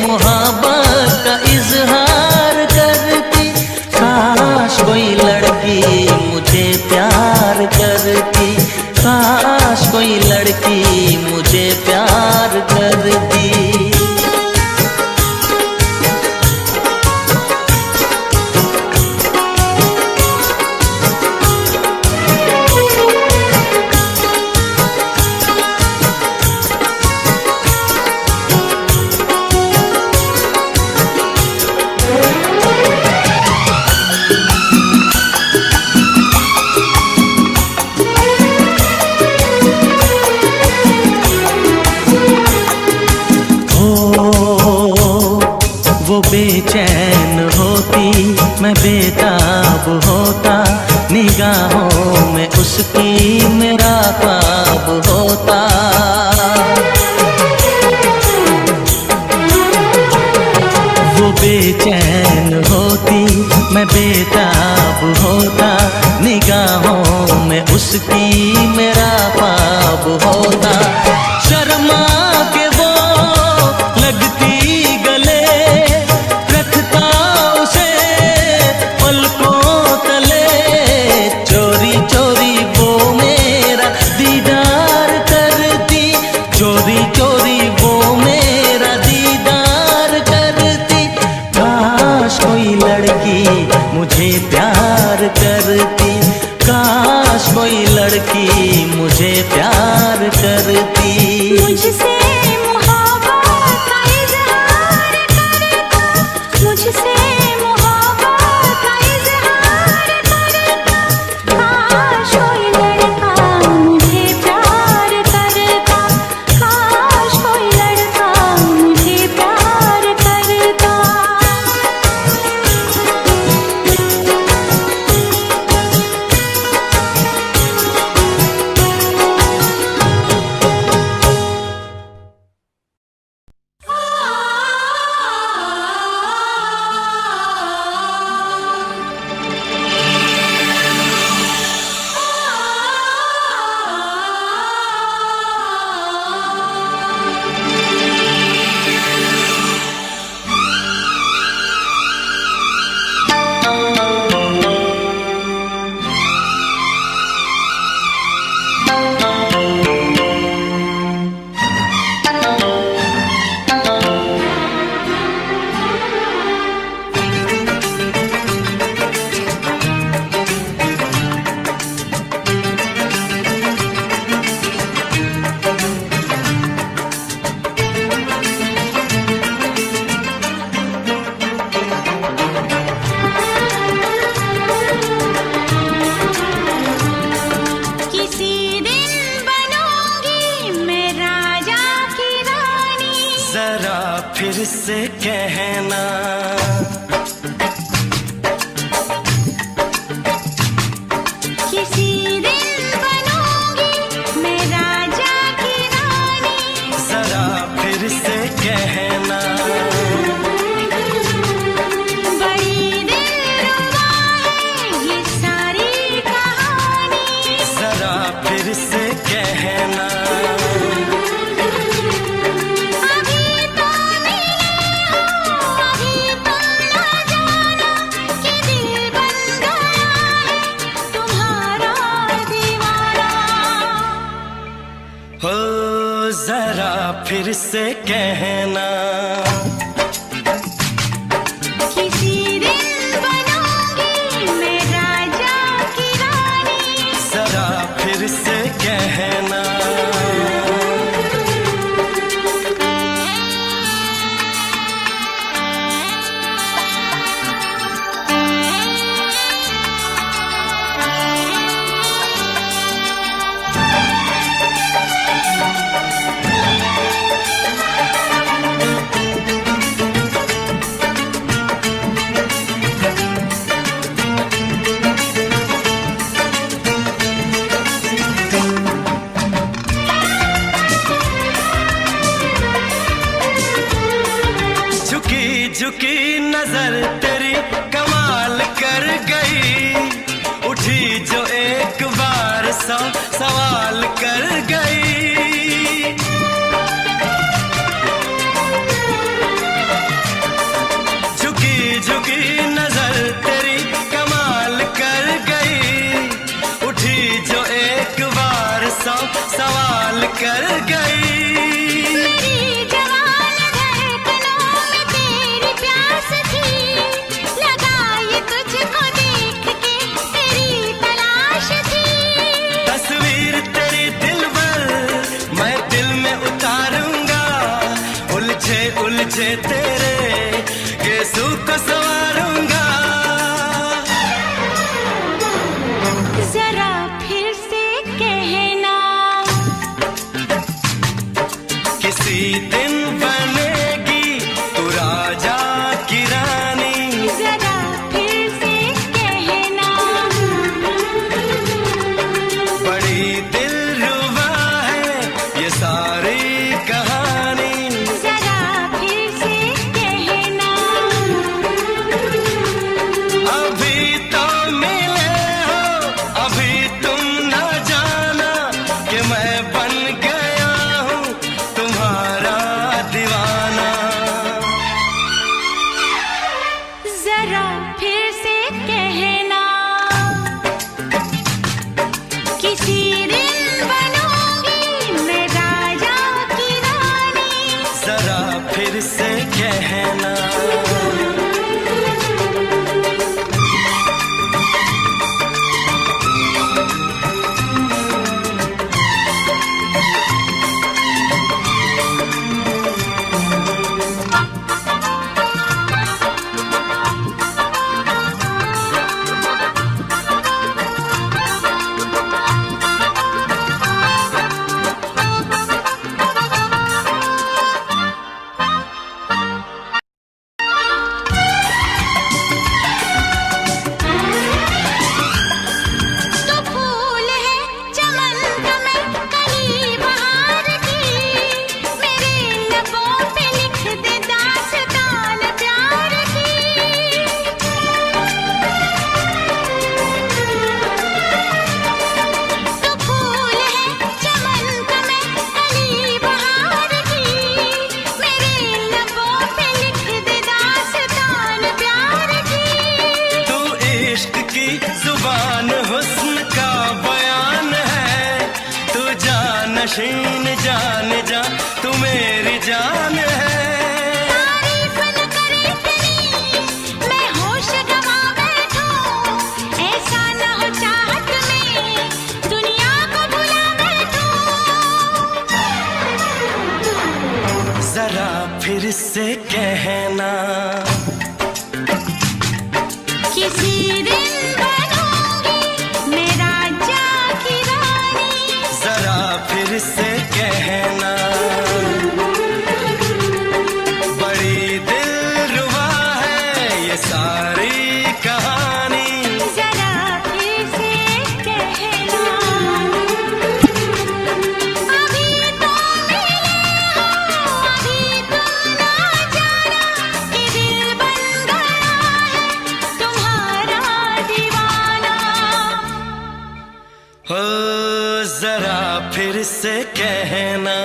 मोहब्बत का इजहार करती। काश कोई लड़की मुझे प्यार करती, काश कोई लड़की मुझे प्यार करती। वो बेचैन होती, मैं बेताब होता, निगाहों में उसकी मेरा ख्वाब होता। वो बेचैन होती, मैं बेताब होता, निगाहों में उसकी मेरा ख्वाब होता। शर्मा के वो लगती गले, रखता उसे पलकों तले, चोरी चोरी वो मेरा दीदार करती, चोरी चोरी वो मेरा दीदार करती। काश कोई लड़की मुझे प्यार करती, काश कोई लड़की मुझे प्यार करती। मुझसे मोहब्बत का इजहार करता, मुझसे मोहब्बत का इजहार करता। काश कोई लड़का मुझे प्यार करता, काश कोई लड़का मुझे प्यार करता। फिर से कहना, किसी दिन बनूंगी मैं राजा की रानी। जरा फिर से कहना, बड़ी दिलरुबा है ये सारी कहानी। जरा फिर से कहना, हो जरा फिर से कहना, किसी दिन बनूंगी मैं राजा की रानी। जरा फिर से कहना, झुकी नजर तेरी कमाल कर गई, उठी जो एक बार 100 सवाल कर गई। कर गई। मेरी जवान धड़कनों में तेरी प्यास थी, लगाई तुझको देख के तेरी तलाश थी। तस्वीर तेरी दिल भर मैं दिल में उतारूंगा, उलझे उलझे तेरे गेसू को संवारूंगा। जरा फिर से कहना, किसी दिन बनेगी तू राजा की रानी। जरा फिर से कहना, बड़ी दिलरुबा है ये सारी कहानी। जरा फिर से कहना, अभी तो मिले हो, अभी तुम न जाना कि मैं बन गया हूँ तुम्हारा दीवाना। जरा फिर से कहना, किसी दिन बनूंगी मैं राजा की रानी। जरा फिर से कहना, तो फूल है चमन का मैं कली बहार की, मेरे लबों पे लिख दे दास्तान प्यार की। तो फूल है चमन का मैं कली बहार की, मेरे लबों पे लिख दे दास्तान प्यार की। तू इश्क की जुबान हुस्न का बयान है, तू जानशीन जान जा तू मेरी जान है। तारीफ न करे तेरी मैं होश गवा बैठूं, ऐसा न हो चाहत में दुनिया को भुला बैठूं। जरा फिर से कहना, किसी दिन बनूंगी मैं राजा की रानी। जरा फिर से कहना, बड़ी दिलरुबा है ये सारी कहानी। जरा फिर से कहना, अभी तो मिले हो, अभी तुम ना जाना कि दिल बन गया है तुम्हारा दीवाना। हो जरा फिर से कहना,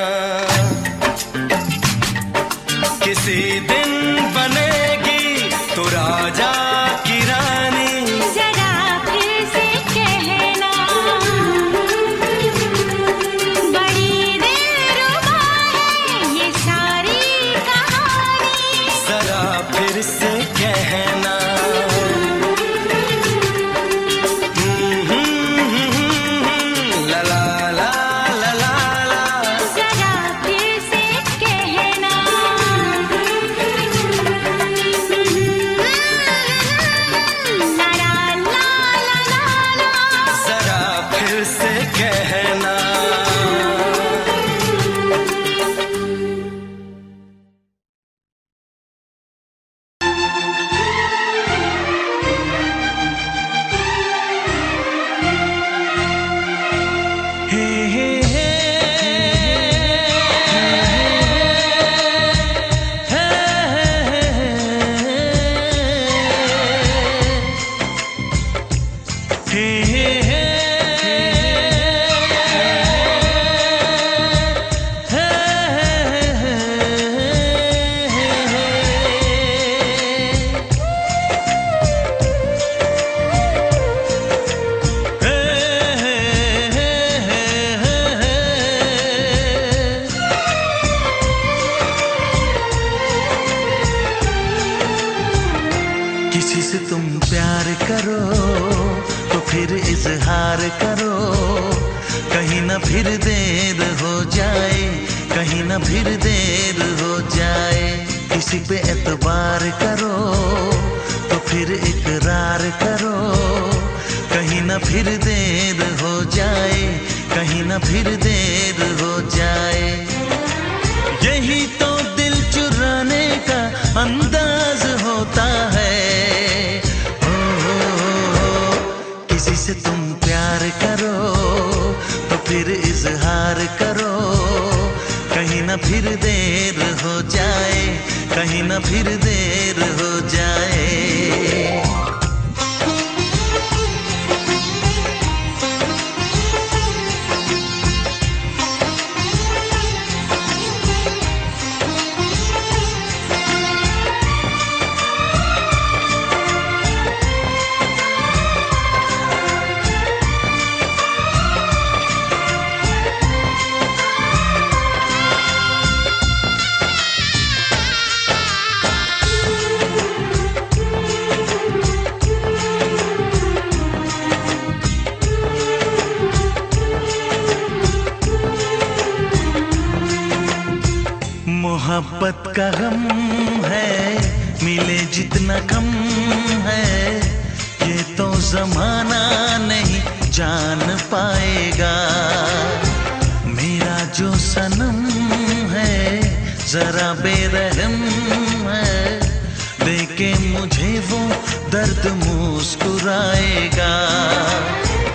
किसी दिन बनेगी तू राजा की रानी। जरा फिर से कहना, बड़ी दिलरुबा है ये सारी कहानी। जरा फिर से कहना, ला ला ला ला ला ला। जरा फिर से कहना, किसी से तुम प्यार करो तो फिर इजहार करो, कहीं ना फिर देर हो जाए, कहीं ना फिर देर हो जाए। किसी पे एतबार करो तो फिर इकरार करो, कहीं ना फिर देर हो जाए, कहीं ना फिर देर हो जाए। यही तो दिल चुराने का अंदाज होता है। किसी से तुम प्यार करो तो फिर इजहार करो, कहीं ना फिर देर हो जाए, कहीं ना फिर देर हो जाए। मोहब्बत का गम है, मिले जितना कम है, ये तो जमाना नहीं जान पाएगा। मेरा जो सनम है जरा बेरहम है, देखे मुझे वो दर्द मुस्कुराएगा।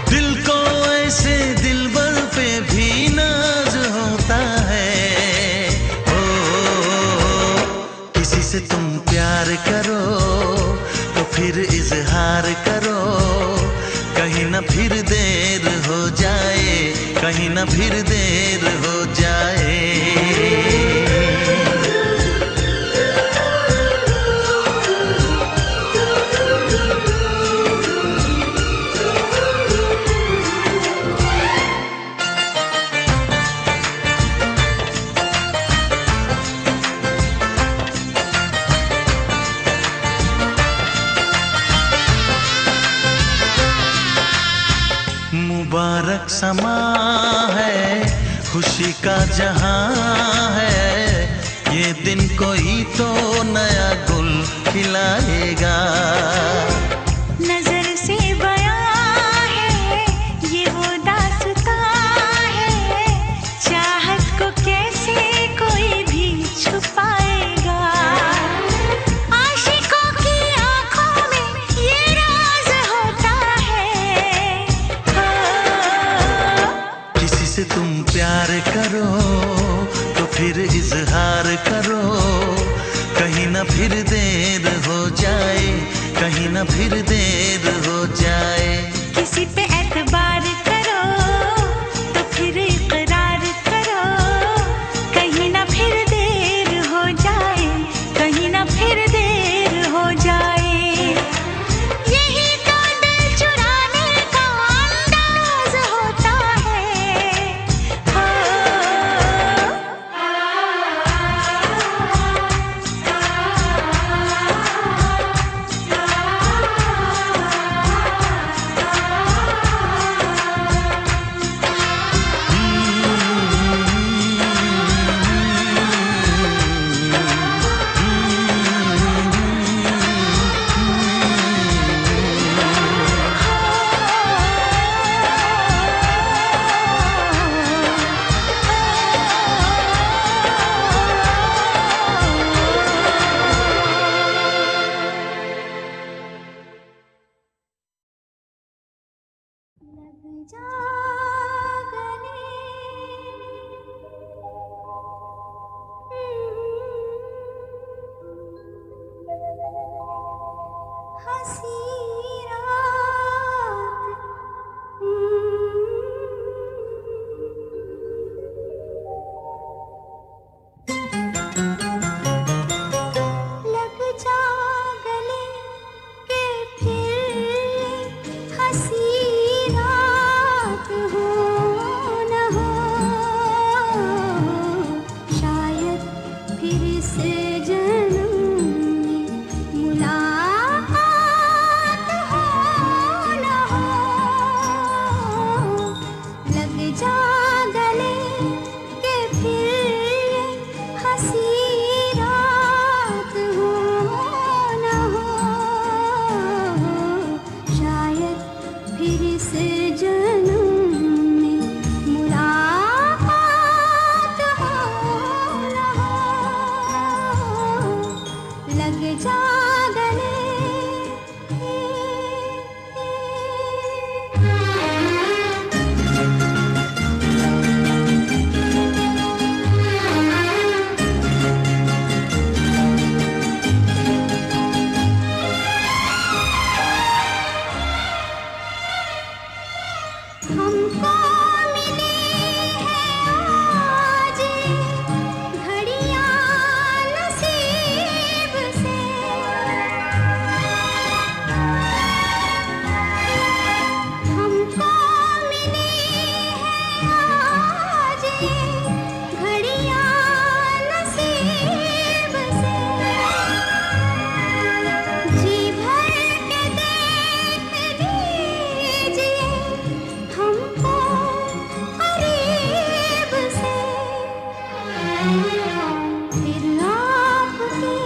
दिल को ऐसे दिलबर पे भी नाज होता है। किसी से तुम प्यार करो तो फिर इजहार करो, कहीं ना फिर देर हो जाए, कहीं ना फिर देर हो जाए। मुबारक समा है, खुशी का जहां है, ये दिन कोई तो नया गुल खिलाएगा। नजर से बयां है ये वो दास्तां है, चाहत को कैसे कोई भी छुपाएगा। आशिकों की आंखों में ये राज होता है। किसी से तुम प्यार करो तो फिर इजहार करो, कहीं ना फिर देर हो जाए, कहीं ना फिर देर हो जाए। किसी पे एतबार करो तो फिर इकरार करो, कहीं ना फिर देर हो जाए, कहीं ना फिर देर हो जाए। यही तो दिल चुराने का अंदाज होता है। लग जा गले, हंसी रात, लग जा गले के फिर हंसी रात हो न हो, शायद फिर से जन्म में मुलाकात लग जा गले। हमको मिली है आज घड़ियां नसीब से, हमको मिली है आज घड़ियां नसीब से। जी भर के देख लीजिए हमको करीब से, फिर आपके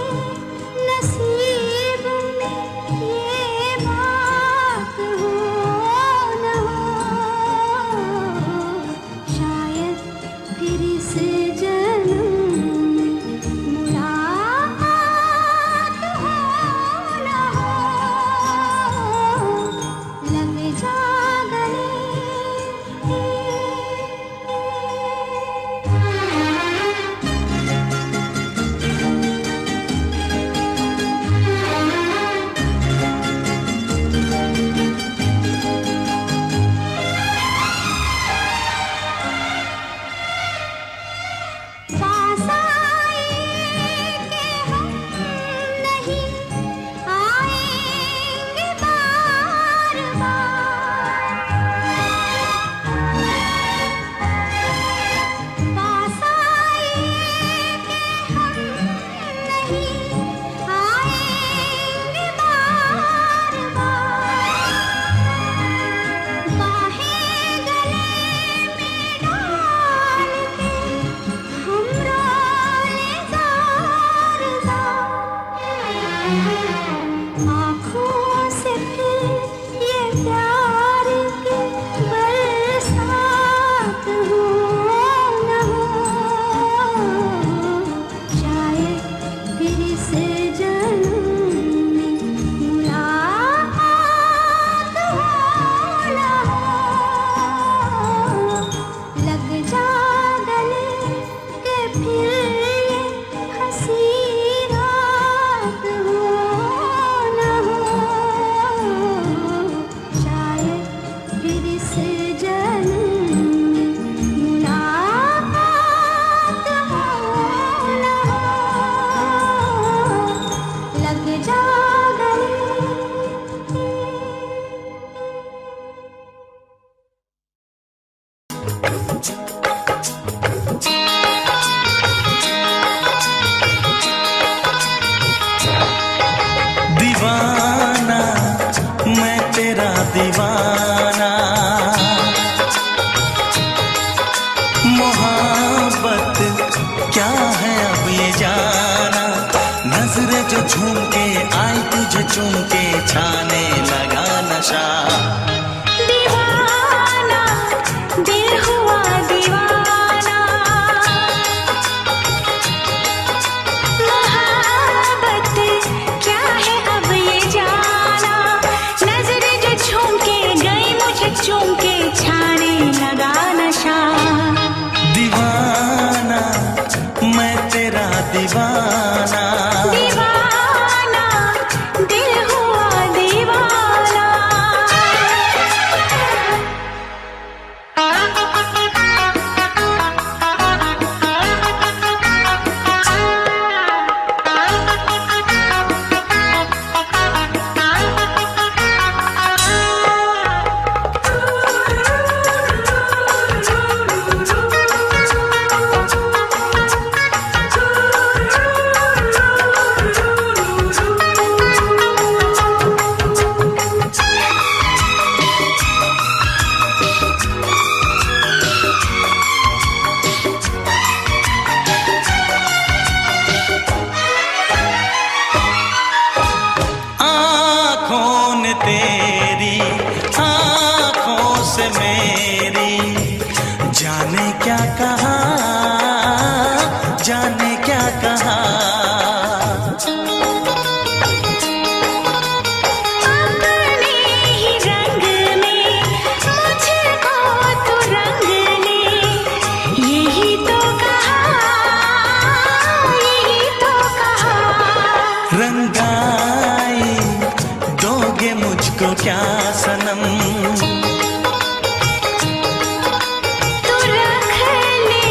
नसीब में ये बात हो न हो, शायद फिर इस जन्म में मुलाकात हो न हो, लग जा गले। पास आए कि हम नहीं आएंगे बार बार, पास आए कि हम नहीं आएंगे बार बार, बाहें गले में डाल के हम रोले ज़ार ज़ार, आँखों से फिर ये प्यार की बरसात हो न हो, शायद फिर इस जन्म में मुलाकात हो न हो, लग जा गले के फिर ये हंसी रात हो न हो, शायद फिर इस जन्म में मुलाकात हो न हो, लग जा गले। दीवाना मैं तेरा दीवाना, मोहब्बत क्या है अब ये जाना, नजरें जो झूम के आई तुझे चूम के छाने लगा नशा। दीवाना दिल हुआ दीवाना, मोहब्बत क्या है अब ये जाना, नजरें जो झूम के गई मुझे चूम के छाने लगा नशा। दीवाना मैं तेरा दीवाना, दीवाना दिल हुआ दीवाना। जाने क्या कहा जुदाई दोगे मुझको क्या सनम। तू रख ले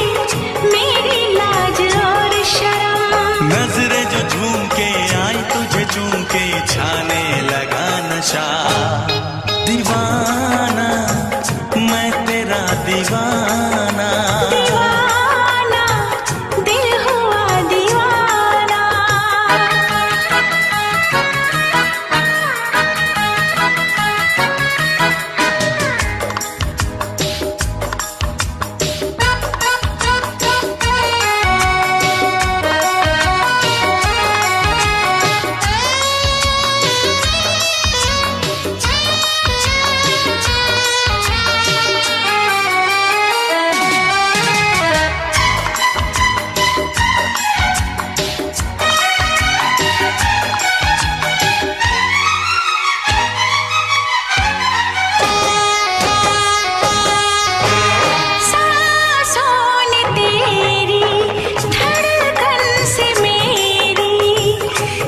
मेरी लाज और शर्म। नजरें जो झूम के आई तुझे चूम के छाने लगा नशा। दीवाना मैं तेरा दीवाना। दीवाना दिल हुआ दीवाना।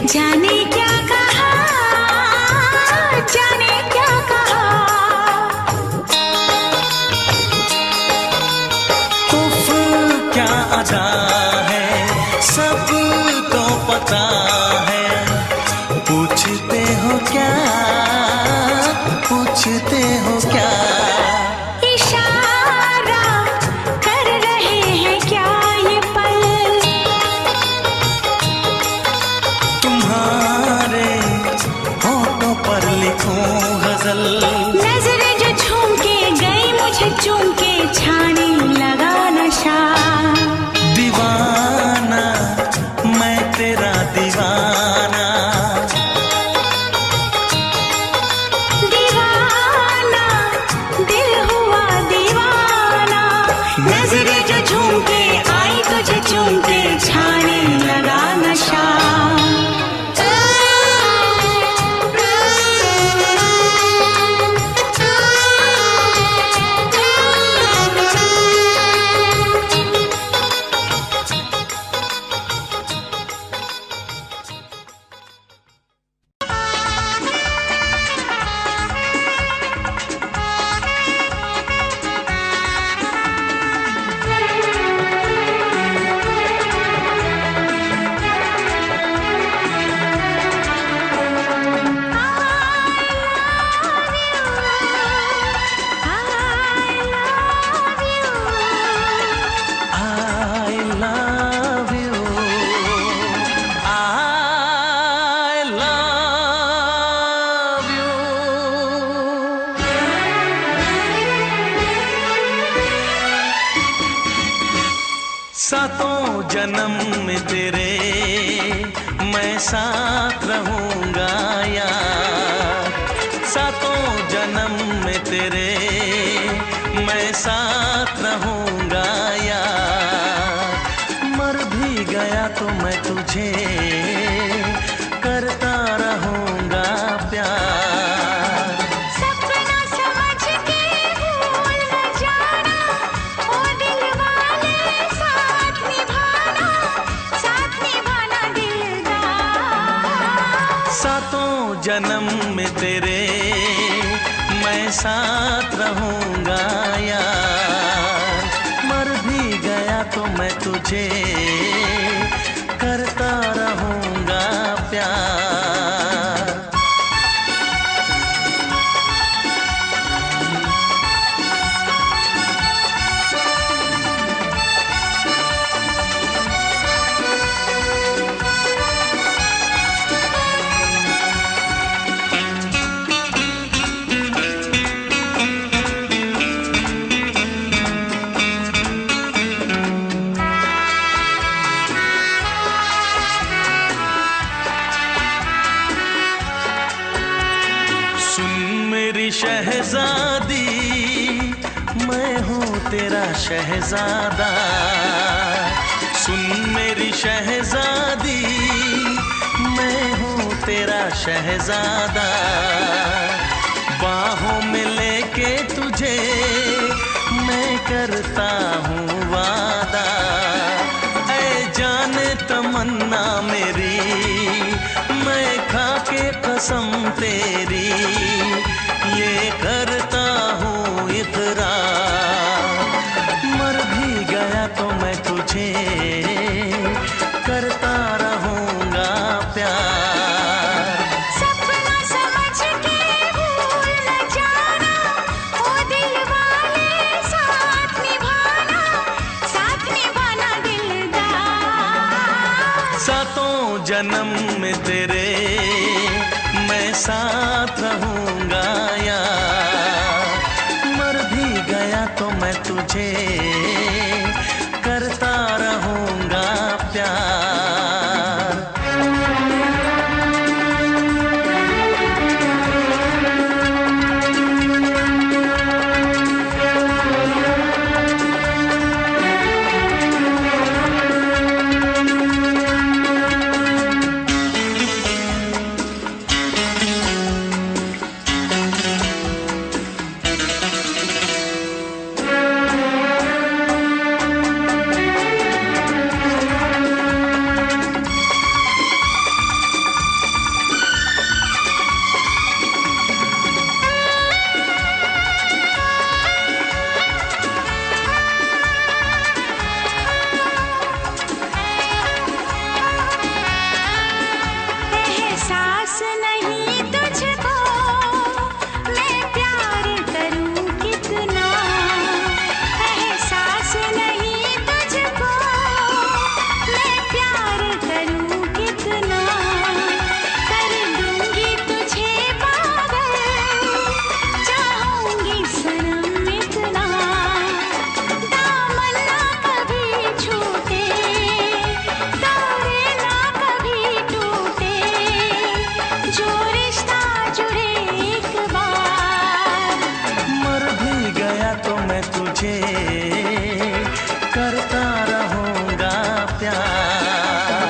जाने क्या कहा, जाने क्या कहा। उफ क्या अदा है सबको पता है। पूछते हो क्या, पूछते हो क्या। इशारा कर रहे हैं क्या ये पल। तुम्हारे होठों पर लिखूं गजल। नजरें जो झूम के गई मुझे चूम के छाने लगा नशा। दीवाना मैं तेरा दीवाना। दीवाना दिल हुआ दीवाना। नजरें जो झूम के आई तुझे चूम के छाने लगा नशा। सातों जन्म में तेरे मैं साथ रहूंगा यार। सातों जन्म में तेरे मैं साथ रहूंगा यार। मर भी गया तो मैं तुझे करता रहूंगा प्यार। सपना समझ के भूल न जाना, ओ दिल वाले साथ निभाना दिलदार। सातों जन्म में तेरे मैं साथ रहूंगा यार। मर भी गया तो मैं तुझे करता रहूंगा प्यार। शहजादी मैं हूँ तेरा शहजादा। सुन मेरी शहजादी मैं हूँ तेरा शहजादा। बाहों में लेके तुझे मैं करता हूँ वादा। ऐ जाने तमन्ना मेरी मैं कसम तेरी ये करता हूँ इकरार, मर भी गया तो मैं तुझे करता रहूँगा प्यार। सपना समझ के भूल न जाना, ओ दिल वाले साथ निभाना दिलदार। सातों जन्म में तेरे मैं साथ रहूँगा यार, मर भी गया तो मैं तुझे करता रहूँगा प्यार। एहसास नहीं तुझको मैं प्यार करूं कितना, एहसास नहीं तुझको मैं प्यार करूं कितना। कर दूंगी तुझे पागल, चाहूंगी सनम इतना। दामन ना कभी छूटे, तारे ना कभी टूटे, जो रिश्ता जुड़े एक बार। मर भी गया तो मैं तुझे करता रहूँगा प्यार।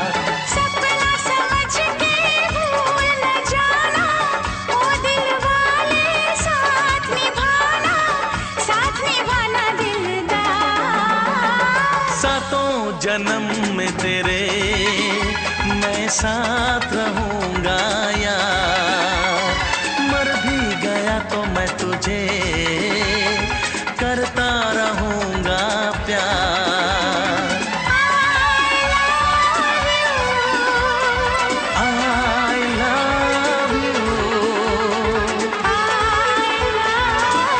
सपना समझ के भूल न जाना, ओ दिल वाले साथ निभाना दिलदार। सातों जन्म में तेरे मैं साथ रहूँगा यार, मर भी गया तो मैं तुझे करता रहूँगा प्यार। I love you। I love you।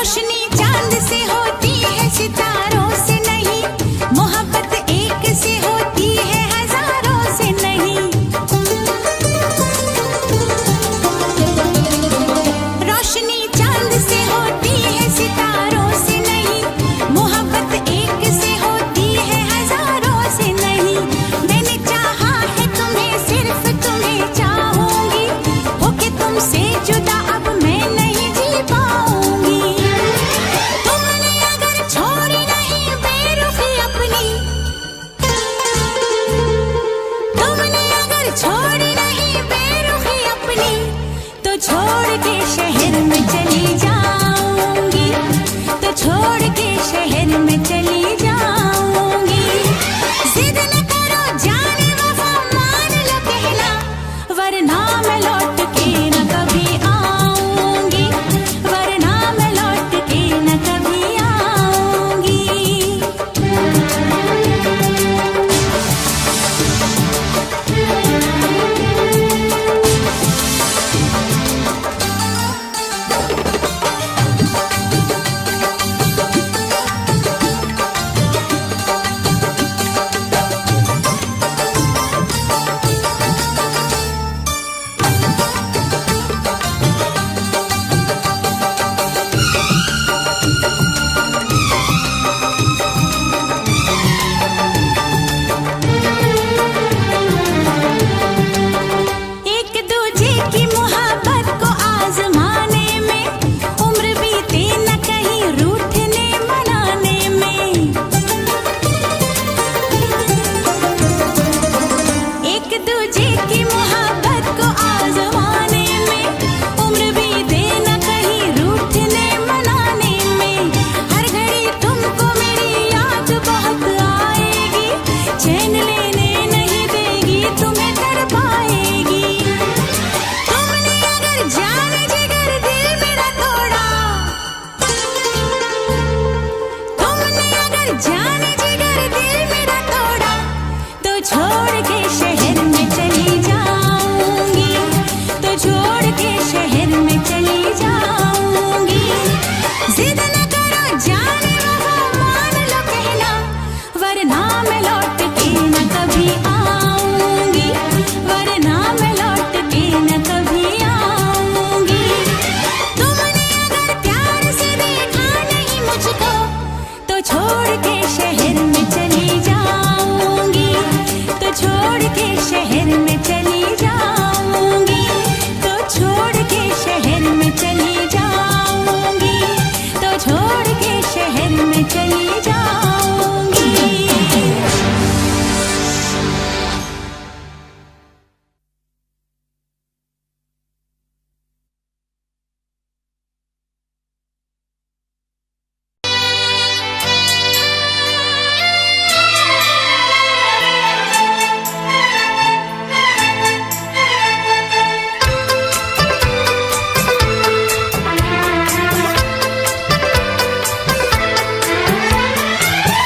रोशनी चांद से होती है सितारों से नहीं, मोहब्बत एक से होती है हजारों से नहीं। रोशनी चांद से होती है सितारों से नहीं, मोहब्बत एक से होती है हजारों से नहीं। मैंने चाहा है तुम्हें, सिर्फ तुम्हें चाहूंगी, होके तुमसे जुदा अब मैं नहीं जी पाऊंगी। तुमने अगर छोड़ी नहीं बेरुखी अपनी, तुमने अगर छोड़ी नहीं बेरुखी अपनी, तो छोड़ के शहर में चली जाऊंगी, तो छोड़ के शहर में चली जाऊंगी। जिद न करो जाने वफा, मान लो कहना, वरना मैं लौट के न कभी आऊंगी, वरना मैं लौट के न कभी आऊंगी। एक दूजे की मोहब्बत को आजमाने में, उम्र बीते न कहीं रूठने मनाने में। एक दूजे की मोहब्बत को आजमाने में, उम्र बीते न कहीं रूठने मनाने में। हर घड़ी तुमको मेरी याद बहुत आएगी, चैन लेने नहीं देगी, तुम्हें तड़पाएगी। तुमने अगर जाने जिगर दिल मेरा तोड़ा, तुमने अगर जाने जिगर दिल मेरा तोड़ा, तो छोड़ के शहर में चली जाऊंगी, तो छोड़ के शहर में चली जाऊंगी। जिद न करो जाने वफा, मान लो कहना, वरना मैं लौट के न कभी आऊंगी, वरना मैं लौट के न कभी आऊंगी। तुमने अगर प्यार से देखा नहीं मुझको, तो छोड़ के शहर में चली जाऊंगी, तो छोड़ के शहर में चली जाऊंगी, तो छोड़ के शहर में चली जाऊंगी, तो छोड़ के शहर में चली जाऊंगी।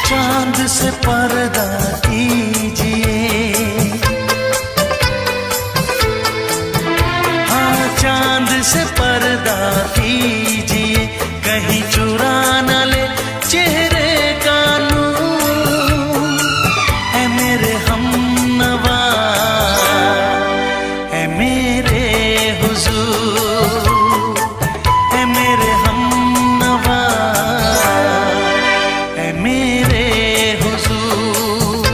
चांद से पर्दा कीजिए, हाँ चांद से पर्दा कीजिए, कहीं चुरा न ले चेहरे का नूर। ऐ मेरे हमनवा, ऐ मेरे हुजूर, ऐ मेरे हमनवा, ऐ मेरे हुजूर।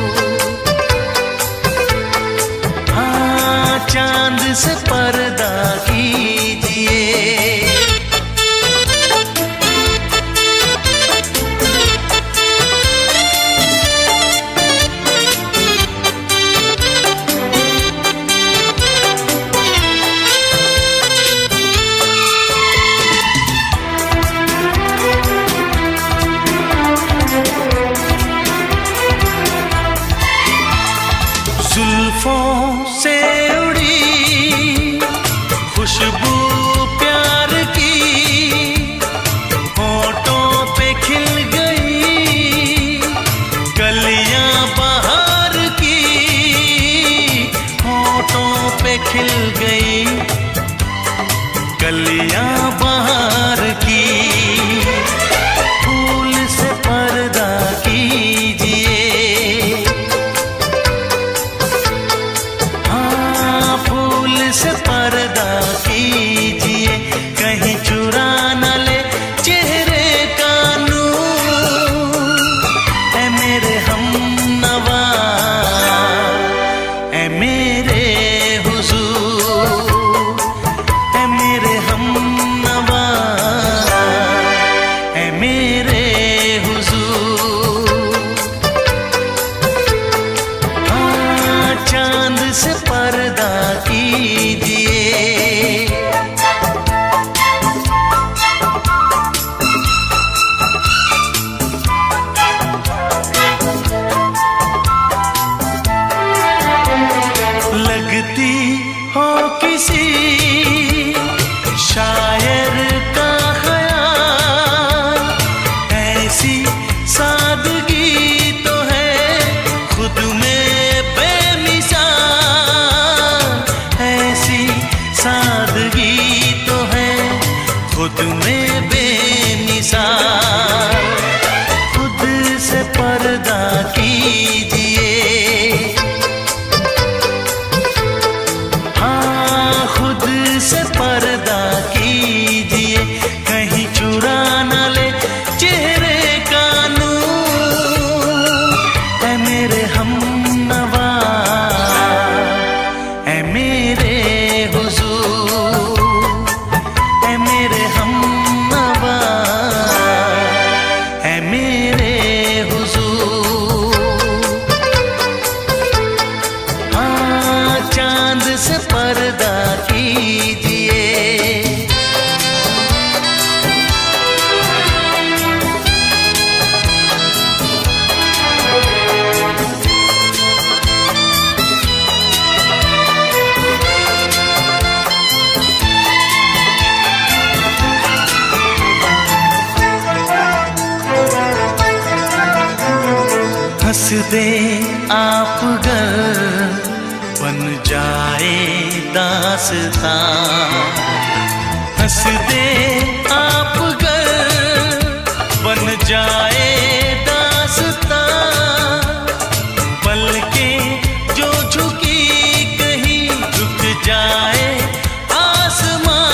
निसार। खुद से पर्दा कीजिए, हाँ खुद से पर्दा कीजिए, कहीं चुरा न ले चेहरे का नूर। ऐ मेरे हमनवा, ऐ मेरे हुजूर, ऐ मेरे हमनवा, ऐ मेरे हुजूर। हाँ चांद से पर्दा कीजिए, हंस दे आप गर बन जाए दास्तां। हंस दे आप गर बन जाए दास्तां। पलकें जो झुकी कहीं झुक जाए आसमां।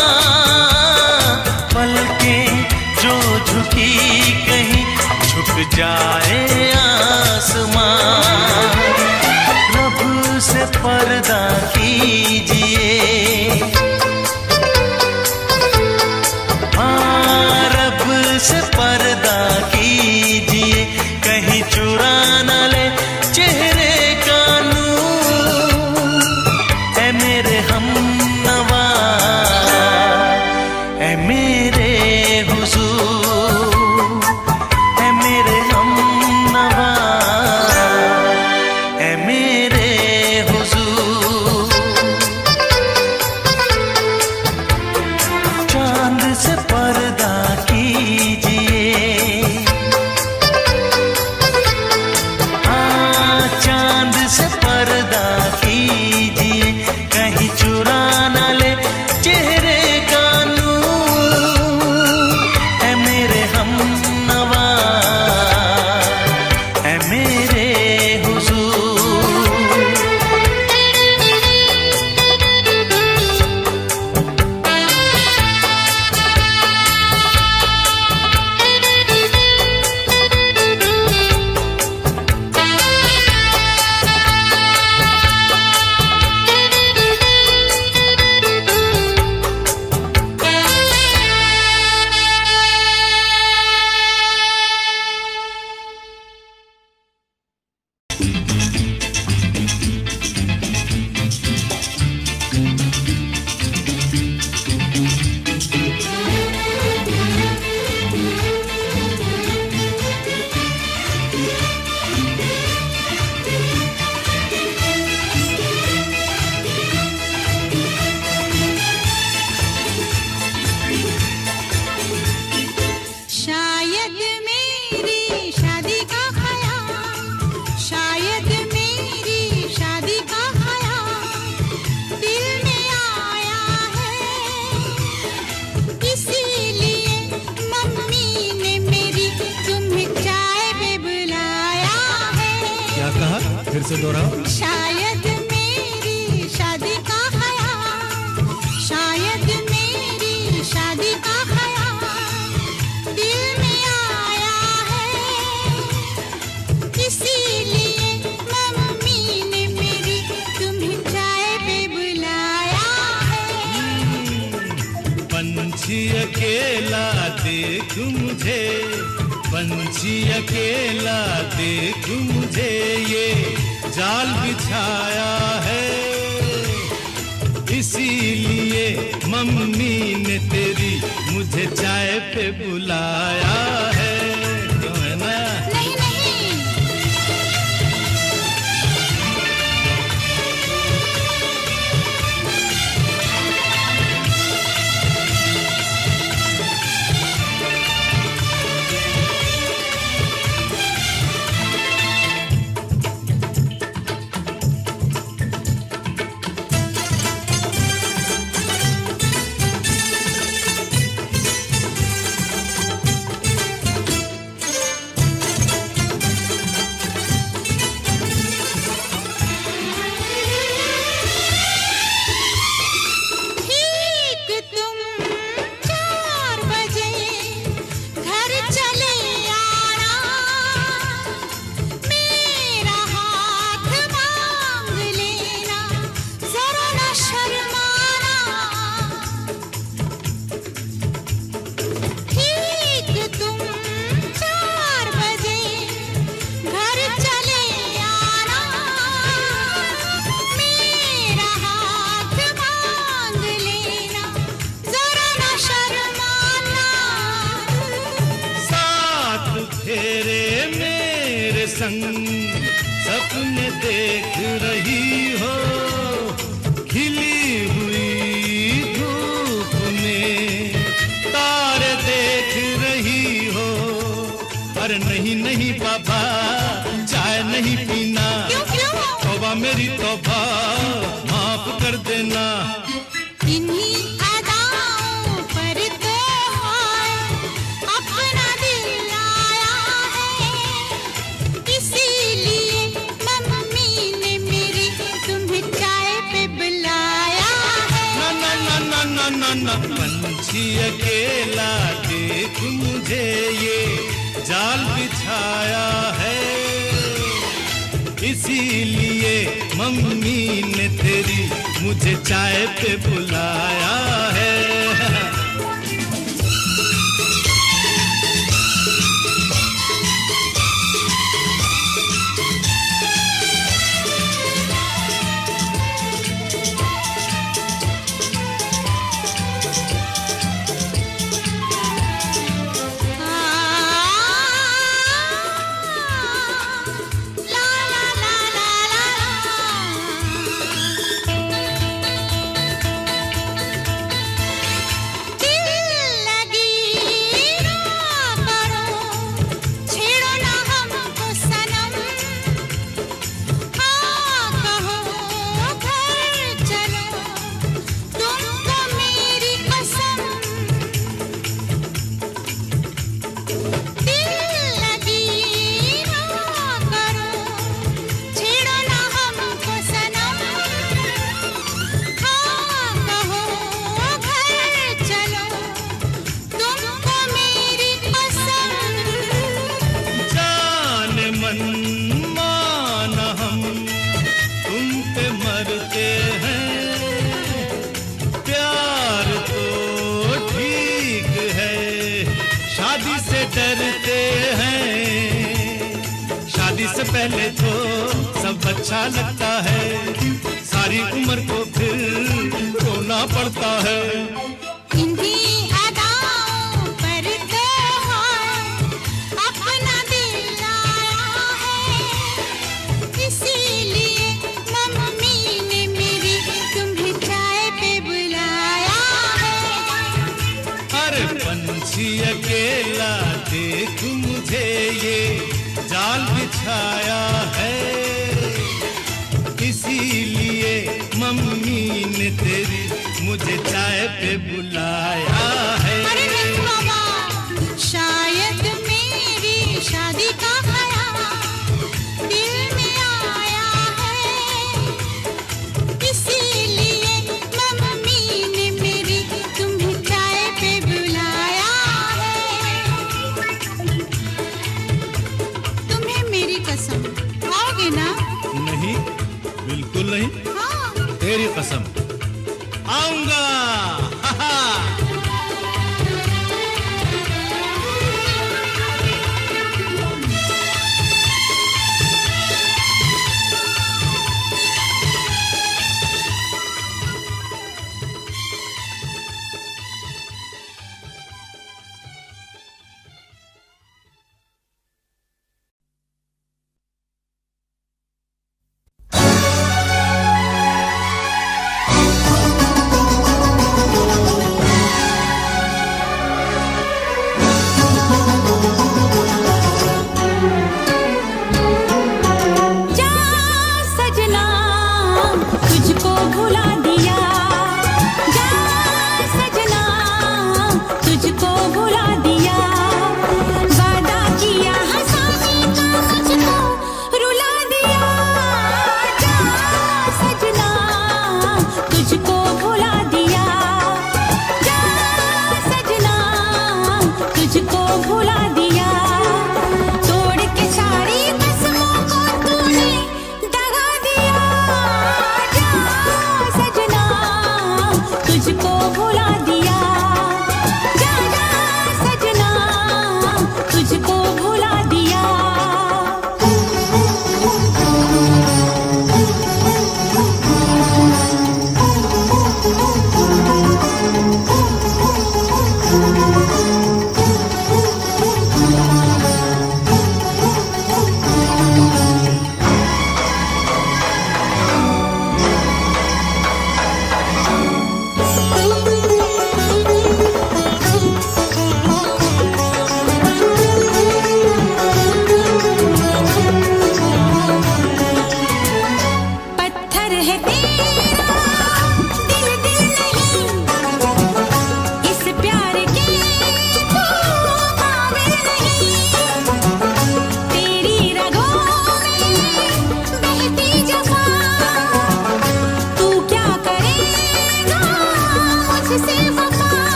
पलकें जो झुकी कहीं झुक जाए आसमां। रब से पर्दा कीजिए, हाँ रब से पर्दा कीजिए, कहीं चुरा न ले चेहरे का नूर। ऐ मेरे हमनवा, ऐ मेरे हुजूर, ऐ मेरे हमनवा, ऐ मेरे हुजूर। चांद से पर्दा कीजिए, हाँ चांद से पर्दा कीजिए, कहीं चुरा न ले चेहरे का नूर। ऐ मेरे हमनवा, ऐ मेरे हुजूर। शायद मेरी शादी का ख्याल, शायद मेरी शादी का ख्याल दिल में आया है। इसीलिए मम्मी ने मेरी तुम्हें चाय पे बुलाया है। क्या कहा? फिर से दोहराओ। शायद मेरी शादी का ख्याल, शायद मेरी शादी का ख्याल दिल में आया है। इसीलिए मम्मी ने मेरी तुम्हें चाय पे बुलाया है। पंछी अकेला देख मुझे, पंछी अकेला देख मुझे, ये जाल बिछाया है। इसीलिए मम्मी ने तेरी मुझे चाय पे बुलाया है। क्यों है ना? नहीं नहीं, संग सपने देख रही हो, खिली हुई धूप में तारे देख रही हो। अरे नहीं नहीं बाबा, चाय नहीं पीना। क्यों? तौबा मेरी तौबा, माफ कर देना। इन्हीं अदाओं पर तो अपना दिल आया है, इसीलिए मम्मी ने मेरी तुम्हें चाय पे बुलाया है। ना ना ना ना ना ना ना, पंछी अकेला देख मुझे ये जाल बिछाया है, इसीलिए मम्मी ने तेरी मुझे चाय पे बुलाया है। डरते हैं, शादी से पहले तो सब अच्छा लगता है, सारी उम्र को फिर रोना पड़ता है। इन्हीं अदाओं पर तो अपना दिल आया है, इसीलिए मम्मी ने मेरी तुम्हें चाय पे बुलाया है। अरे पंछी अकेला देख मुझे ये जाल बिछाया है, इसीलिए मम्मी ने तेरी मुझे चाय पे बुलाया है। अरे नहीं बाबा, शायद मेरी शादी का ख्याल दिल में आया है, इसीलिए मम्मी ने मेरी तुम्हें चाय पे बुलाया है। तुम्हें मेरी कसम, आओगे ना? नहीं, बिल्कुल नहीं। हाँ। तेरी कसम, आऊंगा। हा हा।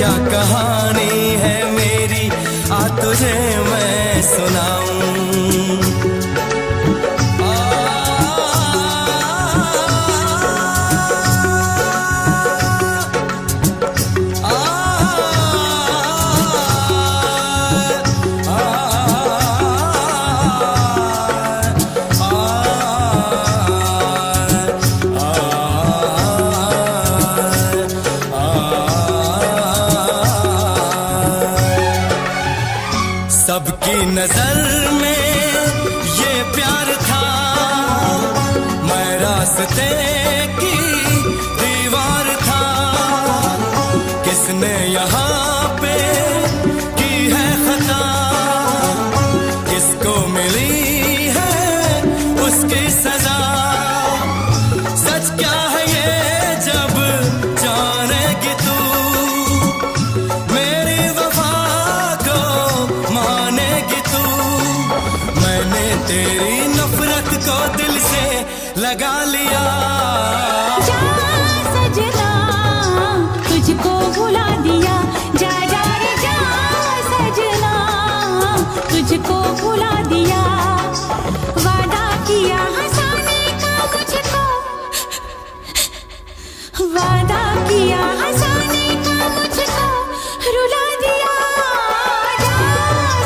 क्या कहानी है मेरी, आ तुझे मैं सुनाऊं। सबकी नजर में ये प्यार था, मैं रास्ते की दीवार था। किसने यहाँ पे की है खता, किसको मिली है उसकी सजा। सच क्या है ये जब जानेगी तू, मेरी वफा को मानेगी तू। मैंने तेरी नफरत को दिल से लगा लिया। जा सजना तुझको भुला दिया, जा जा रे जा सजना तुझको भुला दिया। वादा किया हंसाने का मुझको, वादा किया हंसाने का मुझको रुला दिया। जा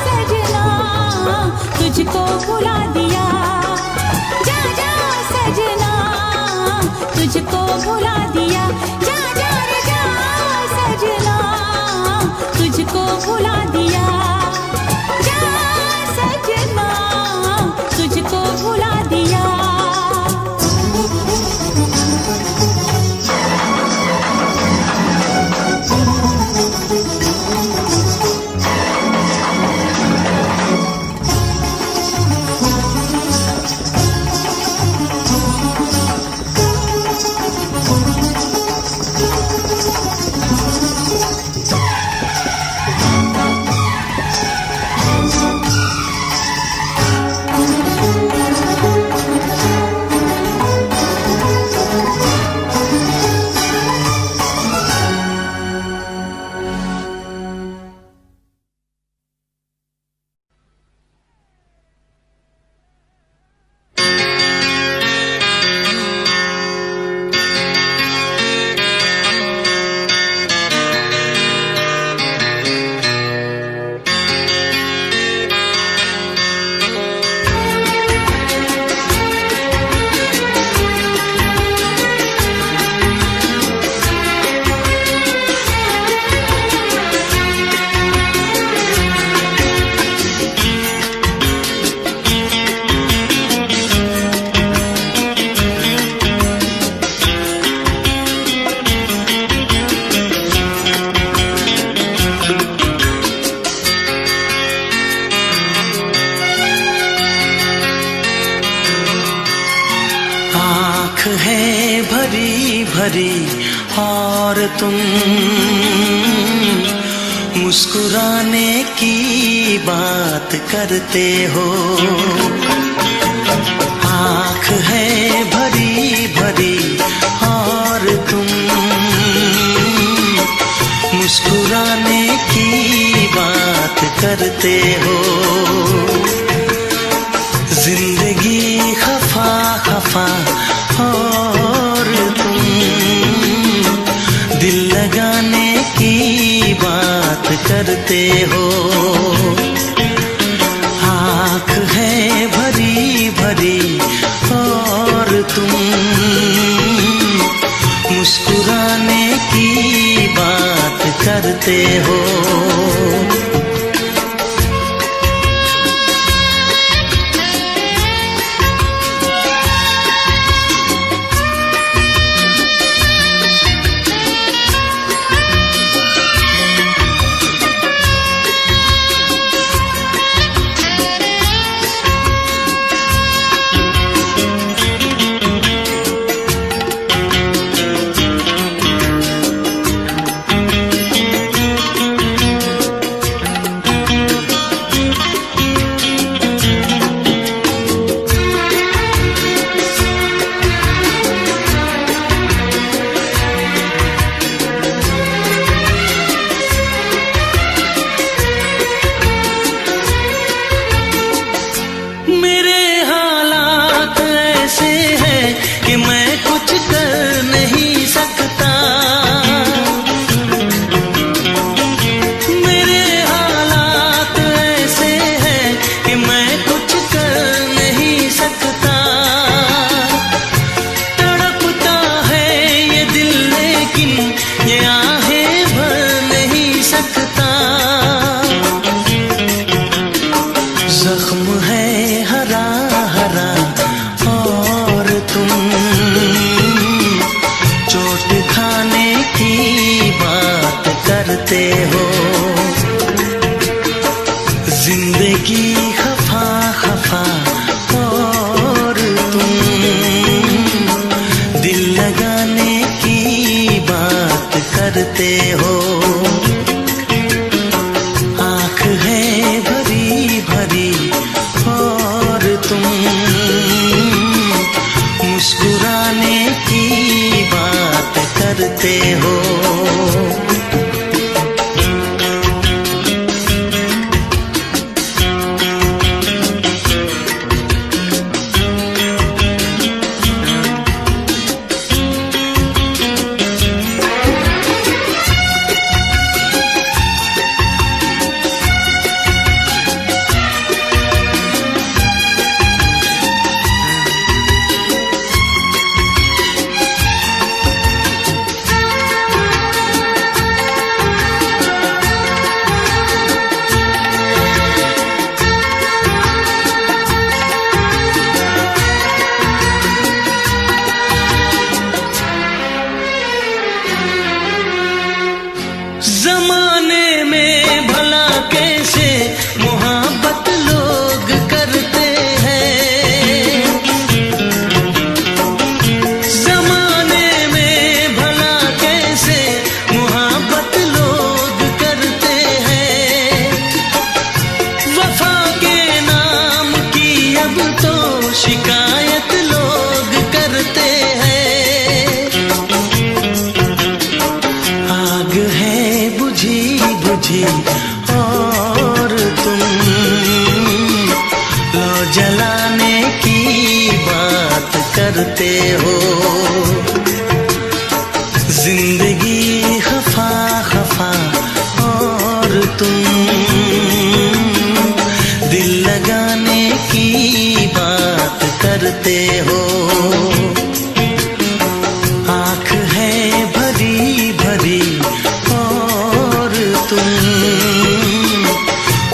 सजना तुझको भुला दिया, जा जा सजना तुझको भुला दिया। जा जा रे जा सजना तुझको भुला दिया, जा सजना तुझको भुला दिया। है भरी भरी और तुम मुस्कुराने की बात करते हो। आँख है भरी भरी और तुम मुस्कुराने की बात करते हो। जिंदगी खफा खफा और तुम दिल लगाने की बात करते हो। आँख है भरी भरी और तुम मुस्कुराने की बात करते हो। करते हो। जमाने में भला कैसे मोहब्बत लोग करते हैं, जमाने में भला कैसे मोहब्बत लोग करते हैं। वफा के नाम की अब तो शिकायत लोग करते हैं। आग है बुझी बुझी और तुम लो जलाने की बात करते हो। जिंदगी खफा खफा और तुम दिल लगाने की बात करते हो। आँख है भरी भरी और तुम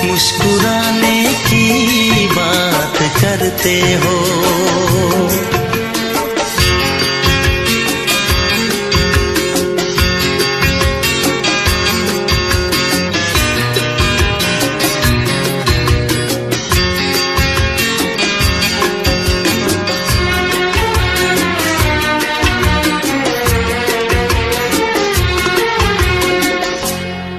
मुस्कुराने की बात करते हो।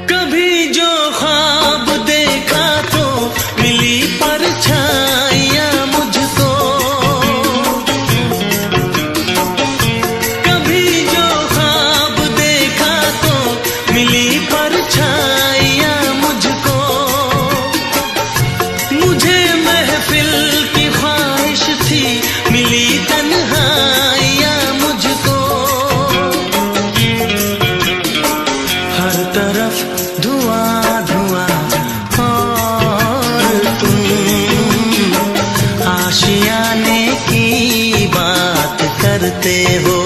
कभी जो ख्वाब देखा तो मिली परछाइयाँ मुझको, कभी जो ख्वाब देखा तो मिली परछाइयाँ मुझको। मुझे महफिल की ख्वाहिश थी मिली तन्हाइयाँ मुझको। हर तरफ धुआं धुआं और तुम आशियाने की बात करते हो।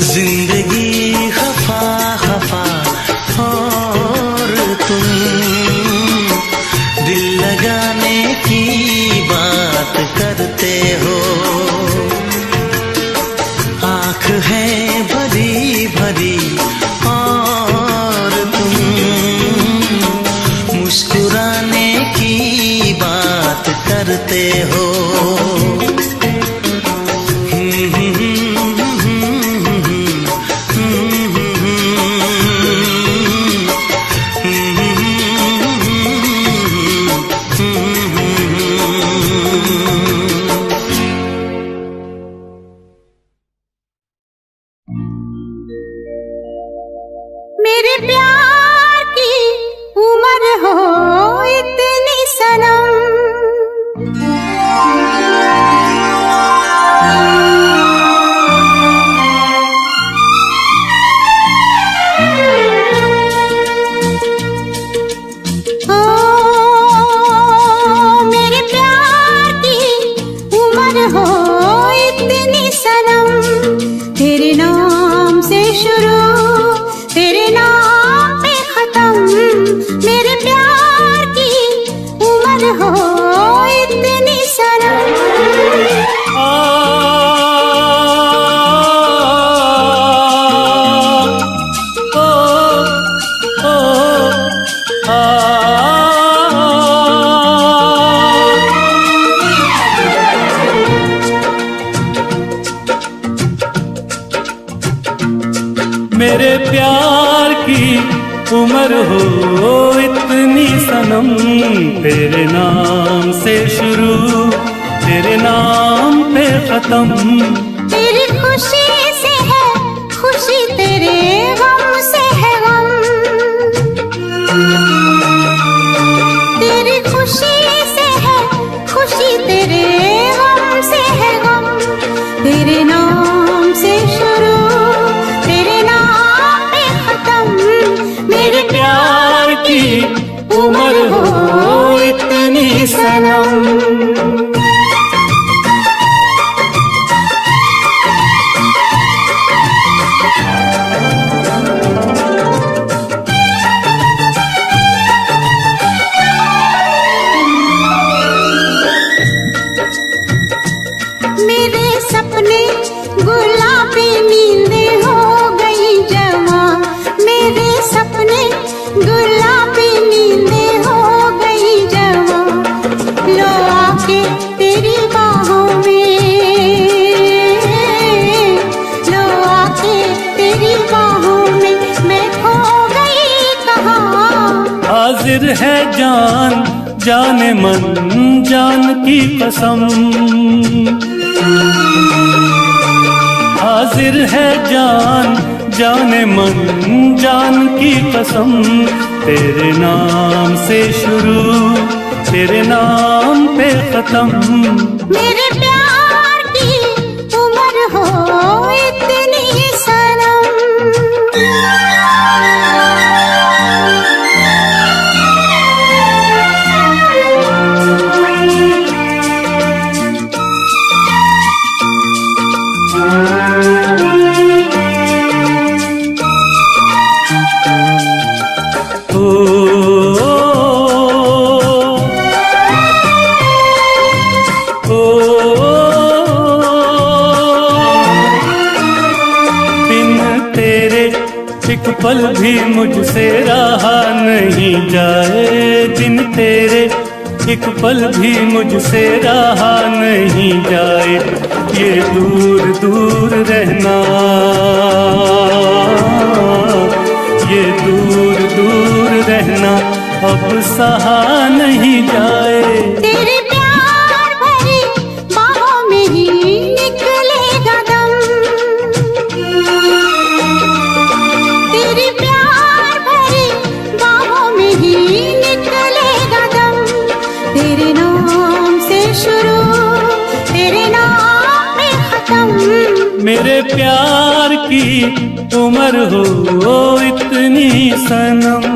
जिंदगी खफा खफा और तुम दिल लगाने की बात करते हो। आँख है भरी भरी और तुम मुस्कुराने की बात करते हो। मेरे प्यार की उम्र हो इतनी सनम, ओ मेरे प्यार की उम्र हो इतनी सनम। तेरे नाम से शुरू तेरे नाम पे खत्म। मेरे प्यार की उम्र हो इतनी सनम। मेरे प्यार की उम्र हो इतनी सनम। तेरे नाम से शुरू तेरे नाम पे खत्म। तेरी खुशी से है उम्र हो इतनी सनम। मेरे सपने गुलाबी नींदें हो गई जमा, मेरे सपने गुलाबी नींदें हो गई जमा। लो आके तेरी बाहों में, लो आके तेरी बाहों में, मैं खो गई कहाँ। हाजिर है जान जाने मन जान की कसम, हाजिर है जान जाने मन जान की कसम। तेरे नाम से शुरू तेरे नाम पे खत्म। मेरे प्यार की उम्र हो इतनी सनम। एक पल भी मुझसे रहा नहीं जाए, दिन तेरे एक पल भी मुझसे रहा नहीं जाए। ये दूर दूर रहना, ये दूर दूर रहना अब सहा नहीं जाए। तेरे प्यार भरी बाहों में ही निकलेगा दम, तेरे प्यार भरी बाहों में ही निकलेगा दम। तेरे नाम से शुरू तेरे नाम पे खत्म। मेरे प्यार की उम्र हो इतनी सनम।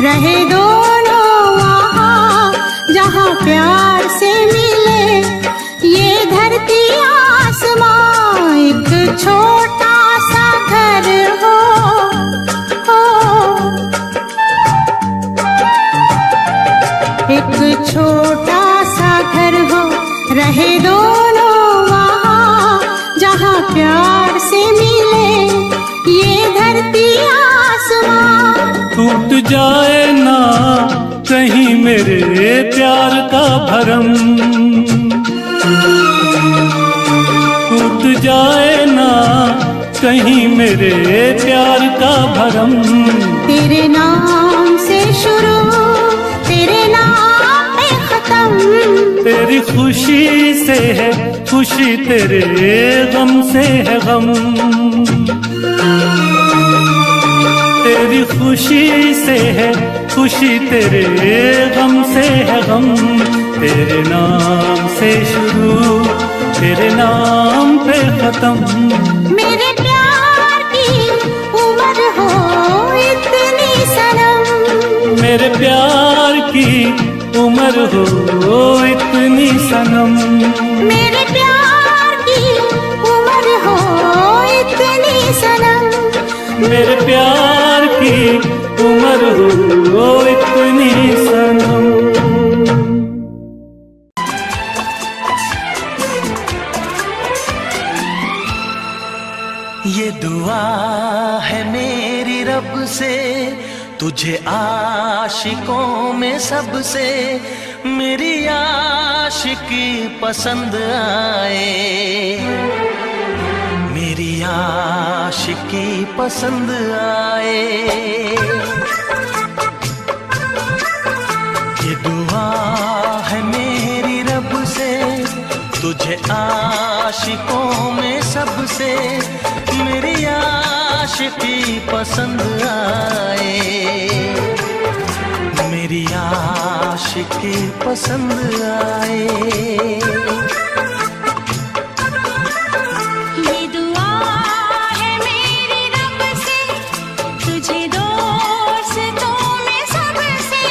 रहे दोनों वहाँ जहाँ प्यार से मिले ये धरती आसमां। एक छोटा सा घर हो, एक छोटा सा घर हो, रहे दोनों वहाँ जहाँ प्यार से मिले ये धरती आसमां। टूट जाए ना कहीं मेरे प्यार का भरम, टूट जाए ना कहीं मेरे प्यार का भरम। तेरे नाम से शुरू तेरे नाम पे खत्म। तेरी खुशी से है खुशी, तेरे गम से है गम। तेरी खुशी से है खुशी, तेरे गम से है गम। तेरे नाम से शुरू तेरे नाम पे खत्म। मेरे प्यार की उम्र हो इतनी सनम। मेरे प्यार की उम्र हो इतनी सनम। मेरे प्यार की उम्र हो इतनी सनम। मेरे प्यार की उम्र हो इतनी सनम। ये दुआ है मेरी रब से, तुझे आशिकों में सबसे मेरी आशिकी पसंद आए। मेरी आशिकी पसंद आए। ये दुआ है मेरी रब से, तुझे आशिकों में सबसे मेरी आशिकी पसंद आए। मेरी आशिकी पसंद आए। ये दुआ है मेरी रब से, तुझे दोस्तों में सबसे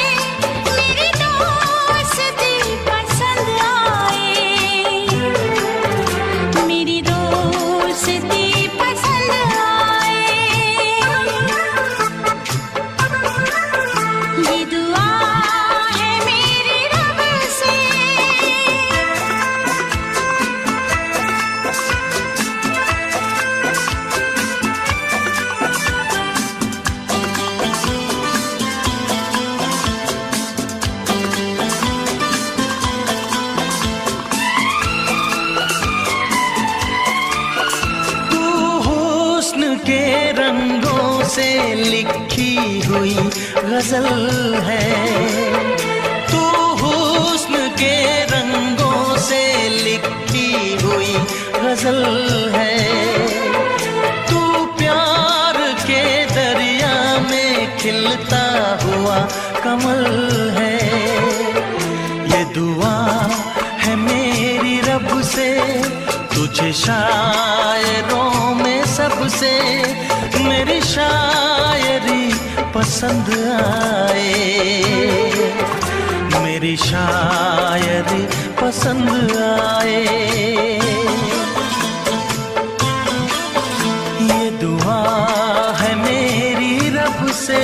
मेरी दोस्ती पसंद आए। मेरी दोस्ती पसंद आए। ये दुआ है मेरी रब से। तू हुस्न के रंगों से लिखी हुई गजल है। तू हुस्न के रंगों से लिखी हुई गजल है। तू प्यार के दरिया में खिलता हुआ कमल है। ये दुआ है मेरी रब से, तुझे शायरों में सबसे मेरी शायरी पसंद आए। मेरी शायरी पसंद आए। ये दुआ है मेरी रब से।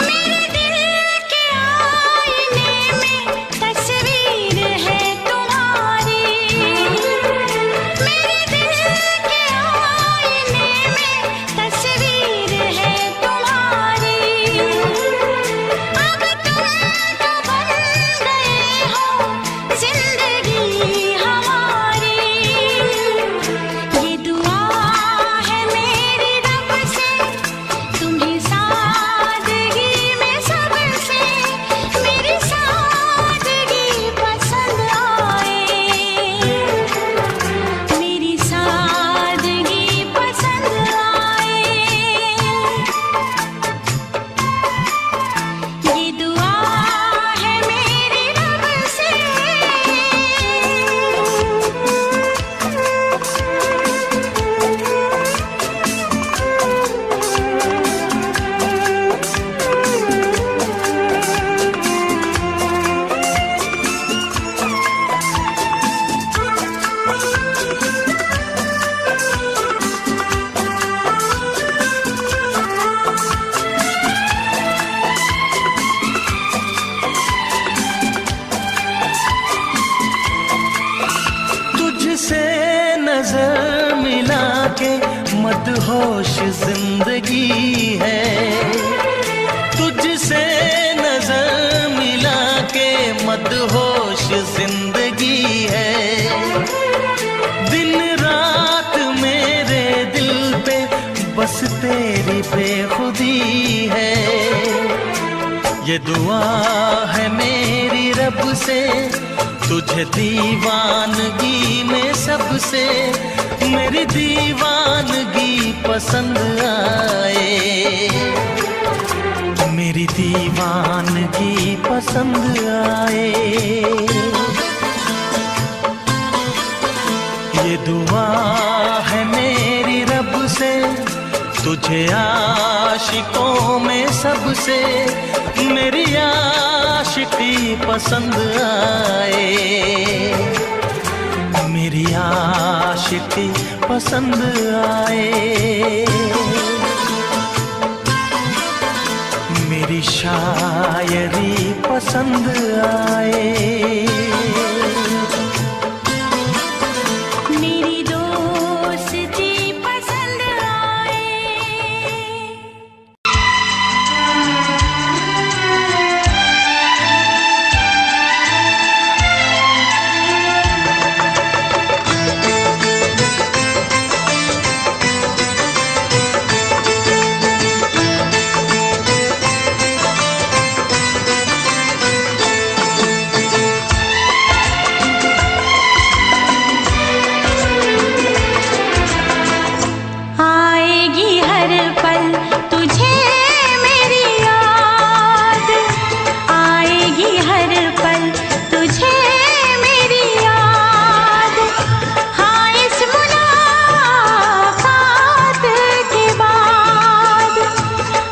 मेरे दिल के आईने में तस्वीर है तुम्हारी। मेरे दिल के आईने में तस्वीर है तुम्हारी। अब तुम तो बन गए हो जिंदगी हमारी। ये दुआ है मेरी रब से, तुम्हें सादगी में सबसे मेरी सादगी पसंद आए। मेरी सादगी पसंद आए। ये दुआ है मेरी रब से। तुझसे नजर मिला के मदहोश जिंदगी है। तुझसे नजर मिला के मदहोश जिंदगी है। दिन रात मेरे दिल पे बस तेरी बेखुदी है। ये दुआ है मेरी रब से, तुझे दीवानगी में सबसे मेरी दीवानगी पसंद आए। मेरी दीवानगी पसंद आए। ये दुआ है मेरी रब से, तुझे आशिकों में सबसे मेरी आशिकी पसंद आए। मेरी आशिकी पसंद आए। मेरी शायरी पसंद आए, मेरी दोस्ती पसंद आए। आएगी हर पल तुझे मेरी याद, आएगी हर पल तुझे मेरी याद। हाँ इस मुलाकात के बाद,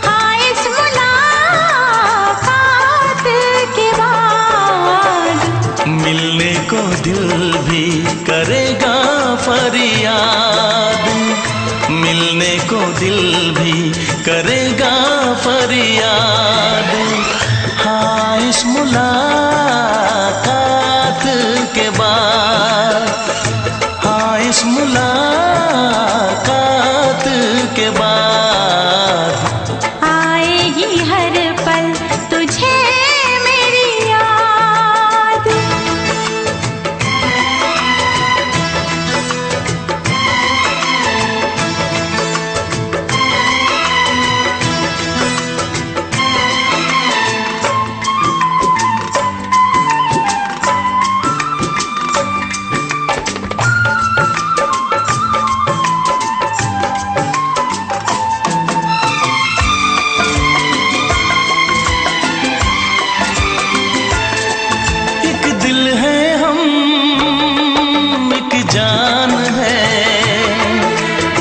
हाँ इस मुलाकात के बाद मिलने को दिल भी करेगा फरियाद, मिलने को दिल भी करेगा फरियाद। हाँ इस मुलाकात के बाद, हाँ इस मुलाकात के बाद आएगी हर पल तुझे मेरी याद। एक दिल है हम, एक जान है,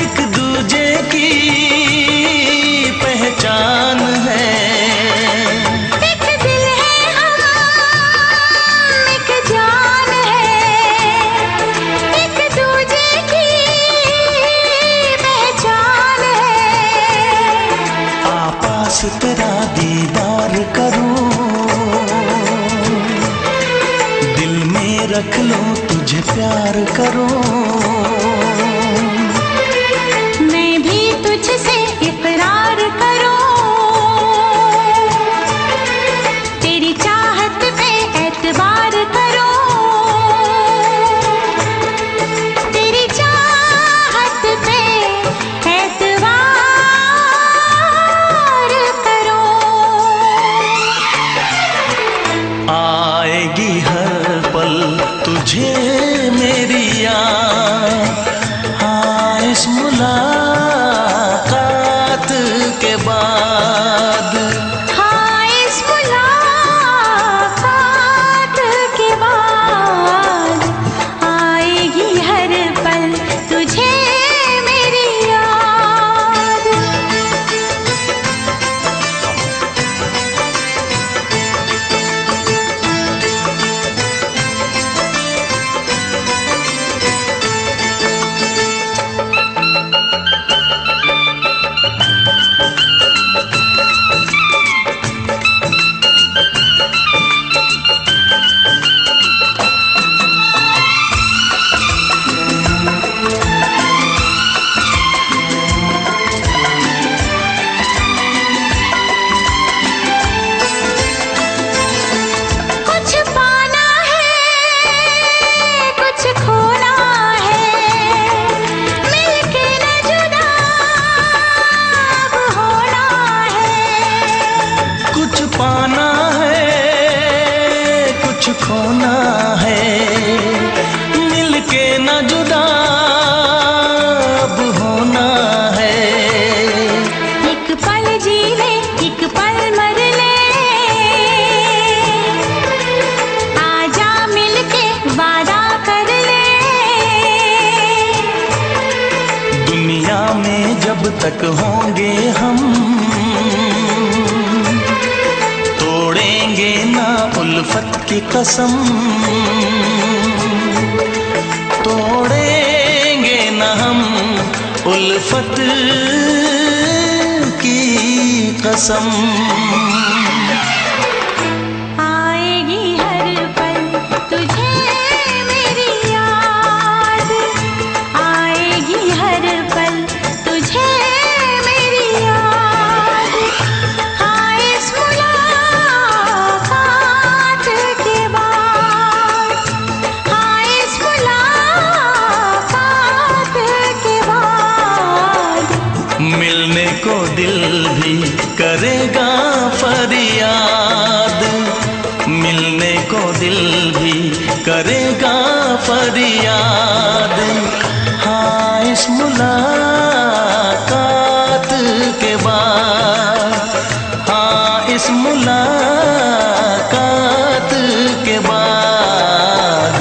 एक दूजे की पहचान है। एक दिल है हम, एक जान है, एक दूजे की पहचान है। आपास तेरा दीदार करूं, दिल में रख लूं तुझे प्यार करूं। मैं भी तुझसे इकरार करूं, तेरी चाहत पे एतबार करूं, तेरी चाहत पे एतबार करूं। आएगी हर पल तुझे मेरी याद, हाँ इस मुलाकात के बाद। हाँ इस मुलाकात के बाद आएगी हर पल तुझे मेरी याद। कुछ पाना है, कुछ खोना है, मिलके न जुदा अब होना है। कुछ पाना है, कुछ खोना है, मिलके न जुदा अब होना है। एक पल जी ले, एक पल मर ले, आजा मिलके वादा कर ले। दुनिया में जब तक होंगे हम, तोड़ेंगे ना उल्फत की कसम, तोड़ेंगे ना हम उल्फत की कसम। आएगी हर पल तुझे मेरी याद, आएगी हर पल तुझे मेरी याद। हाँ इस मुलाकात के बाद, हाँ इस मुलाकात के बाद मिलने को दिल भी करेगा फरियाद, मिलने को दिल भी करेगा फरियाद। हाँ इस मुलाकात के बाद, हाँ इस मुलाकात के बाद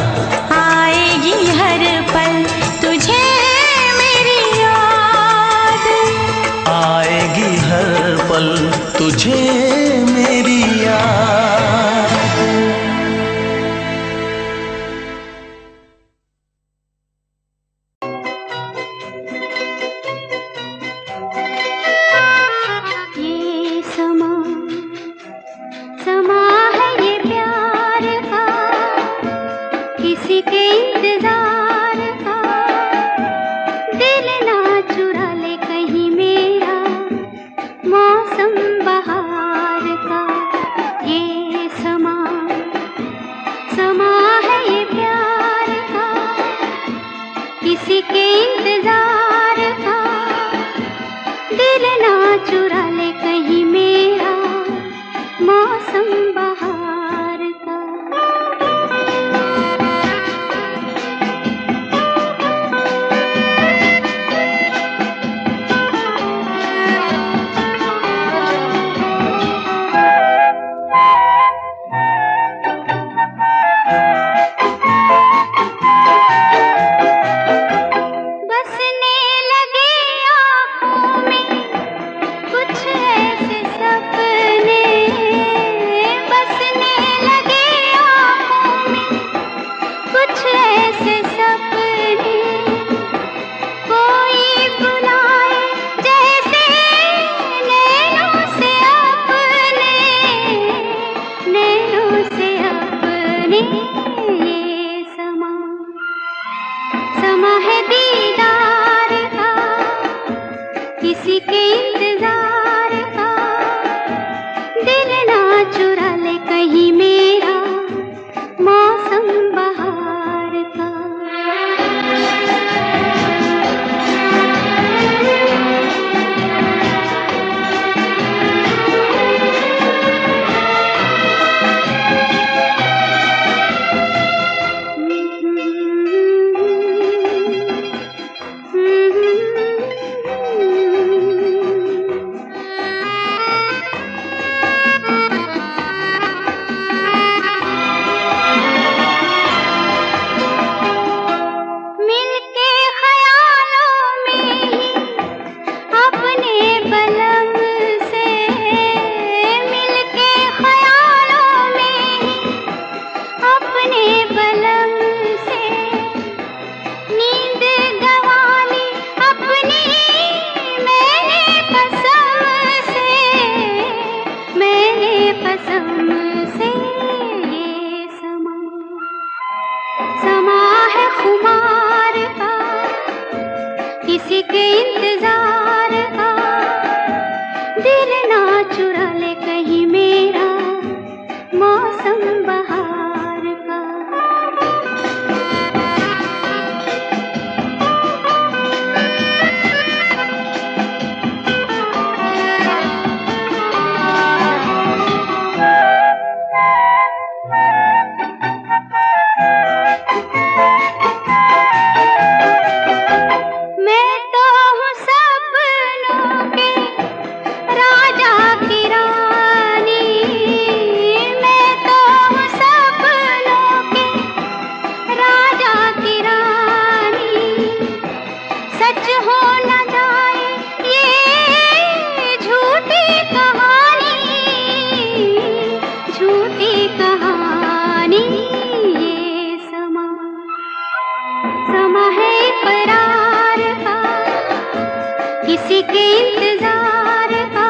आएगी हर पल तुझे मेरी याद, आएगी हर पल तुझे मेरी याद। ये समा समा है ये प्यार का, किसी के इंतजार का। दिल ना चुरा ले कहीं मेरा मौसम बहार का। ये समा समा है ये प्यार का, किसी के इंतजार का। दिल ना चुरा ले कहीं मेरा मौसम बहार का। बसने लगे आँखों में कुछ ऐसे सपने, बसने लगे आँखों में कुछ ऐसे सपने। कोई बुलाए जैसे नैनों से अपने, नैनों से अपने। ये समा समा है दीदार का, किसी के इंतजार का। दिल ना चुरा ले कहीं मेरा मौसम बहार का। मिलके ख्यालों में ही अपने बलम से, मिलके ख्यालों में ही अपने बलम से। नींद गंवाली अपनी मैंने कसम से, मैंने कसम से। ये समा समा है खुमार का, किसी के इंतजार का। दिल ना चुरा ले कहीं मेरा मौसम बहार का। मैं तो हूँ सपनों के राजा की रानी, मैं तो हूँ सपनों के राजा की रानी। सच हो न जाए ये झूठी कहानी, झूठी कहानी। ये समा समा है इकरार का, किसी के इंतजार का।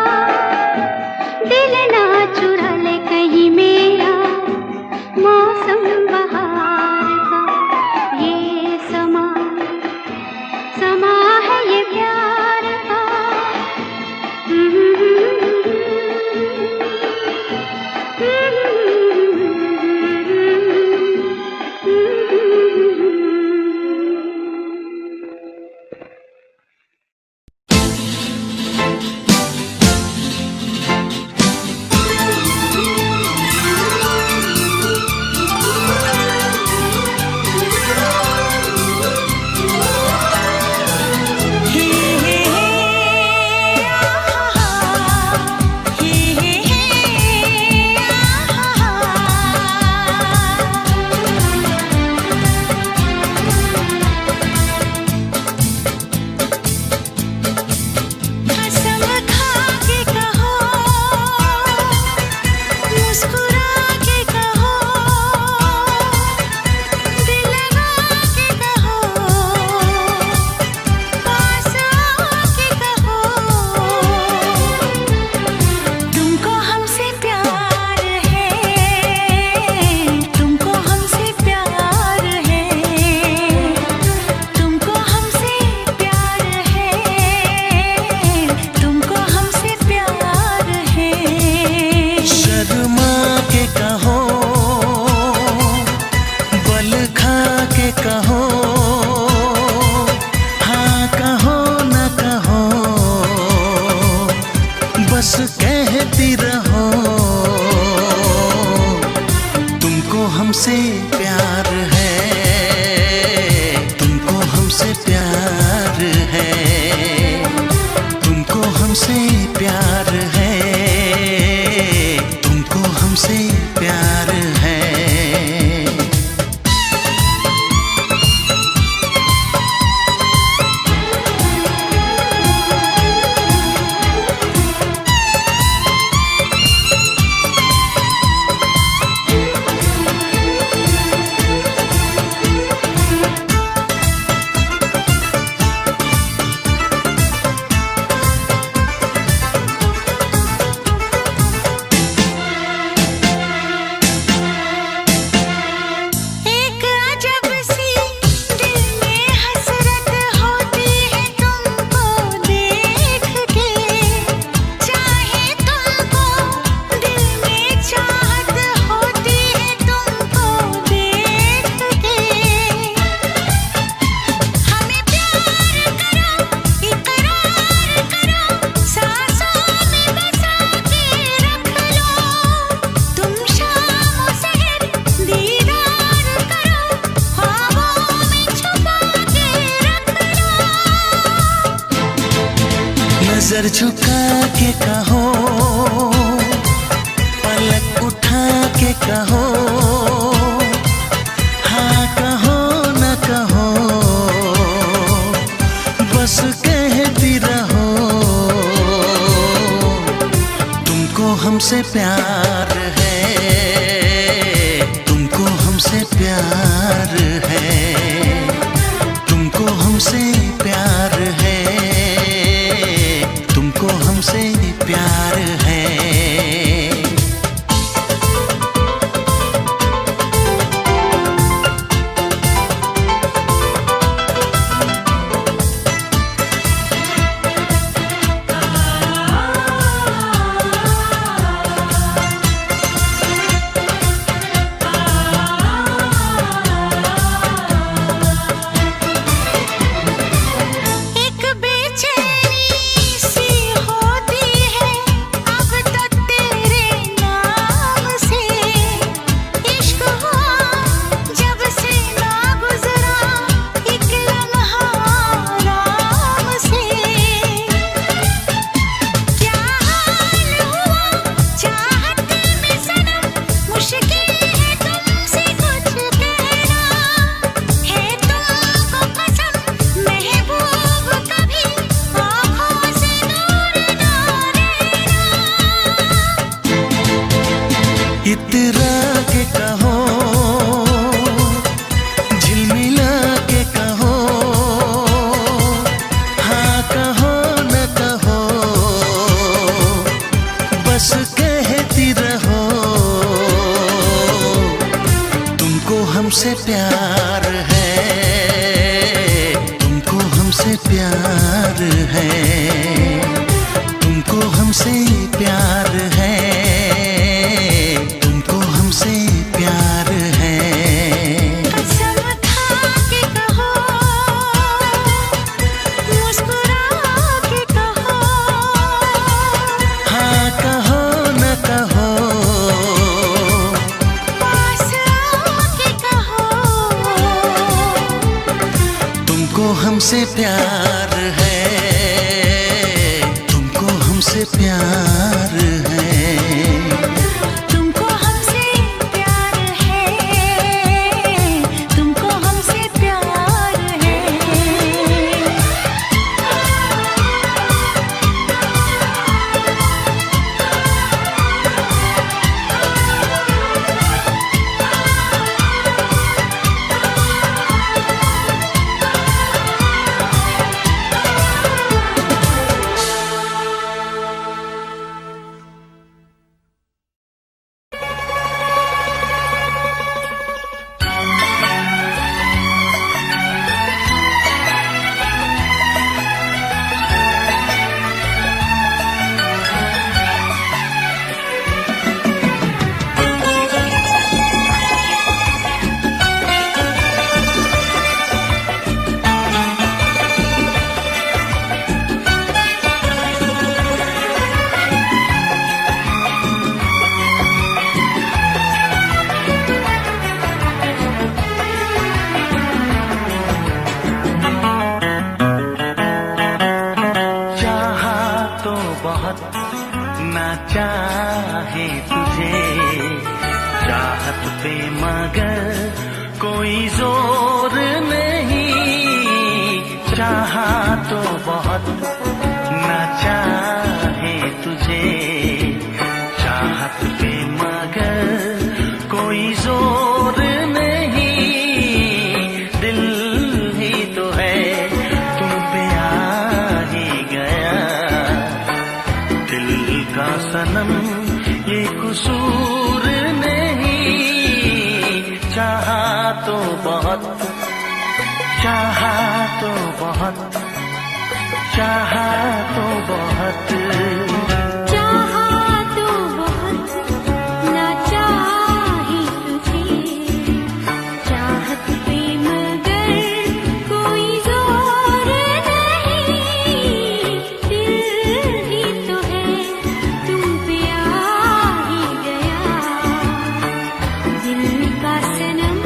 बस कहती रहो तुमको हमसे प्यार है, तुमको हमसे प्यार है, तुमको हमसे प्यार है, तुमको हमसे प्यार है। नजर झुका के कहो, पलक उठा के कहो, हाँ कहो न कहो, बस कहती रहो तुमको हमसे प्यार है, तुमको हमसे प्यार है, तुमको हमसे प्यार है, तुमको हमसे प्यार है। इतरा के कहो, झिलमिला के कहो, हाँ कहो न कहो, बस कहती रहो तुमको हमसे प्यार है, तुमको हमसे प्यार है, तुमको हमसे प्यार है, तुमको हमसे प्यार है। कसम खा के कहो, मुस्कुरा के कहो, हाँ कहो न कहो, पास आके कहो, तुमको हमसे प्यार है, तुमको हमसे प्यार है। तुमको हमसे प्यार है, तुमको हमसे प्यार है। ना चाहे तुझे चाहत पे मगर कोई जोर नहीं, चाहा तो बहुत ना चाहे तुझे चाहत पे मगर कोई जोर नहीं, दिल ही तो है तुम पे आ ही गया, दिल का सनम ये कसूर नहीं, चाहा तो बहुत चाहा तो बहुत चाहा तो बहुत चाहा तो बहुत ना चाहे तुझे चाहत पे मगर कोई जोर नहीं, दिल ही तो है तुम पे आ ही गया, दिल का सनम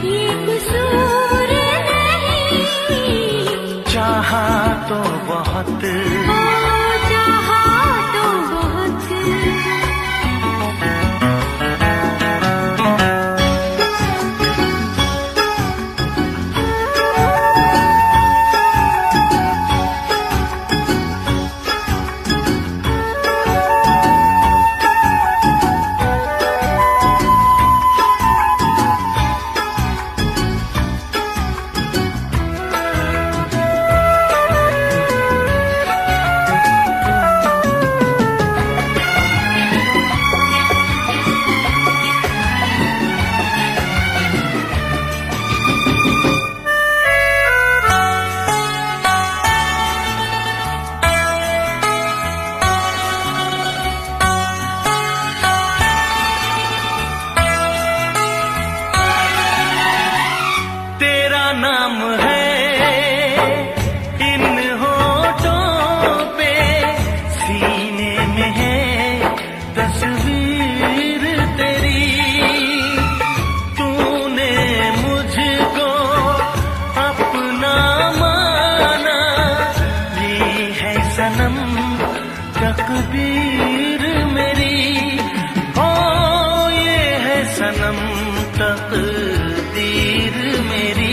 ये कसूर नहीं, चाहा तो बहुत चाहा तो बहुत। तेरा नाम है इन होठों पे, सीने में है तस्वीर तेरी, तूने मुझको अपना माना, ये है सनम तकदीर मेरी, ओ ये है सनम तकदीर मेरी।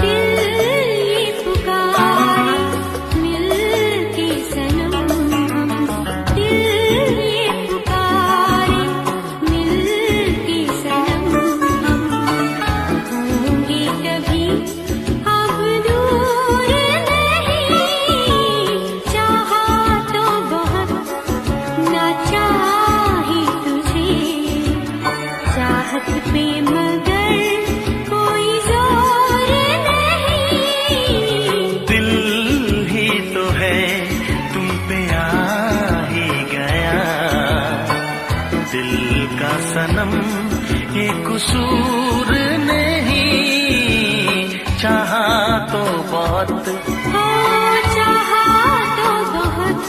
दिल ये पुकारे मिलके सनम हम, दिल ये पुकारे मिलके सनम हम, होंगे कभी अब दूर नहीं, चाहा तो बहुत ना चाहे तुझे चाहत पे मगर कोई जोर नहीं, दिल ही तो है तुम पे आ ही गया, दिल का सनम ये कसूर नहीं, चाहा तो बहुत चाहा तो बहुत।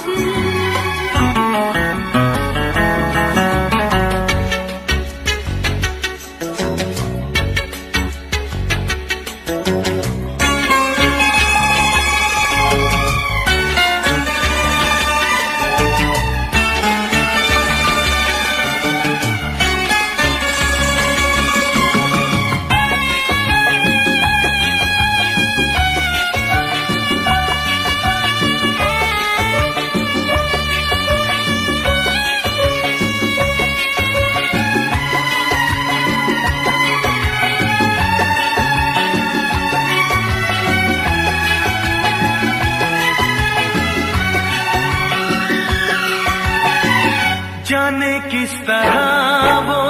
जाने किस तरह वो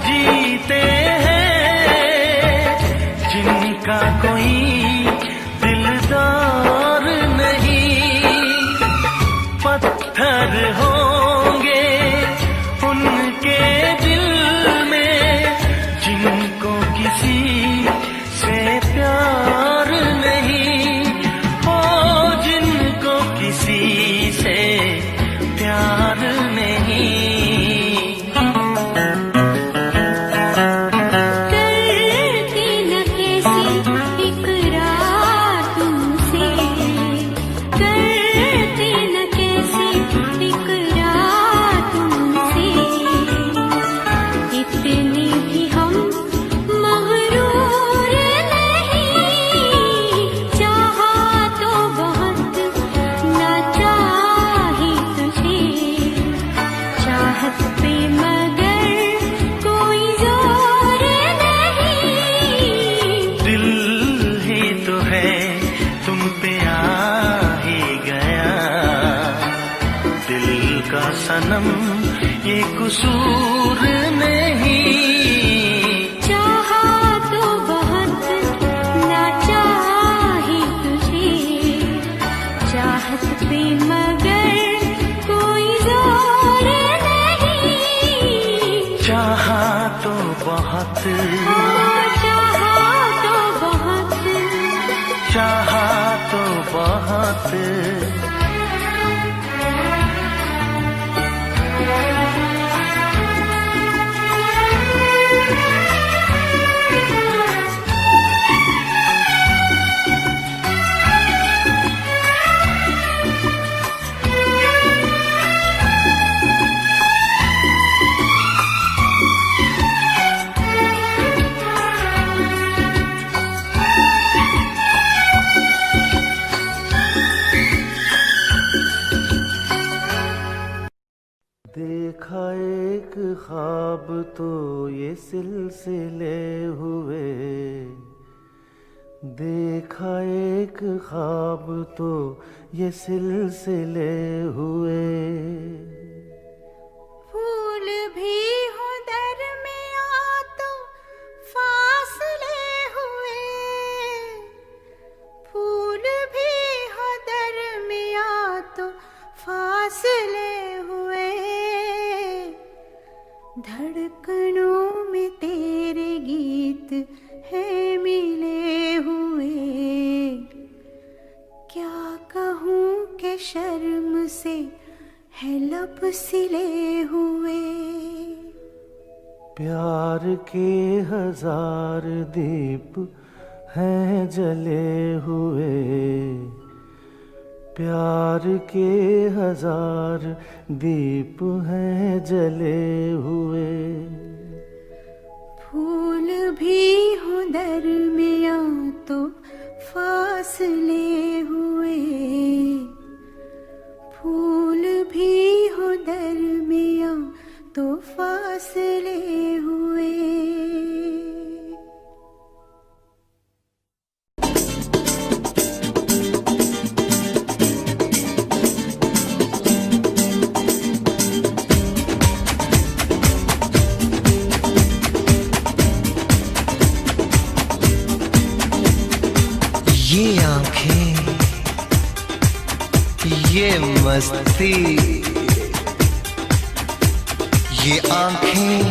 जीते हैं जिनका कोई दिलदार नहीं, पत्थर होंगे उनके दिल में जिनको किसी से प्यार नहीं, ओ जिनको किसी से प्यार नहीं। करती न कैसी इकरार तुमसे, सनम ये कसूर नहीं। चाहा तो बहुत ना चाही तुझे, चाहत पे मगर कोई जोर नहीं। चाहा तो बहुत, चाहा तो बहुत, चाहा तो बहुत। देखा एक ख्वाब तो ये सिलसिले हुए, देखा एक ख्वाब तो ये सिलसिले हुए। फूल भी हो दरमियां तो फासले हुए, फूल भी हो दरमियां तो फासले हुए। धड़कनों में तेरे गीत है मिले हुए। क्या कहूँ कि शर्म से है लब सिले हुए। प्यार के हजार दीप हैं जले हुए, प्यार के हजार दीप हैं जले हुए। फूल भी हो दरमियां तो फासले हुए, फूल भी हो दरमियां तो फासले हुए। ये आंखें, ये मस्ती, ये आंखें,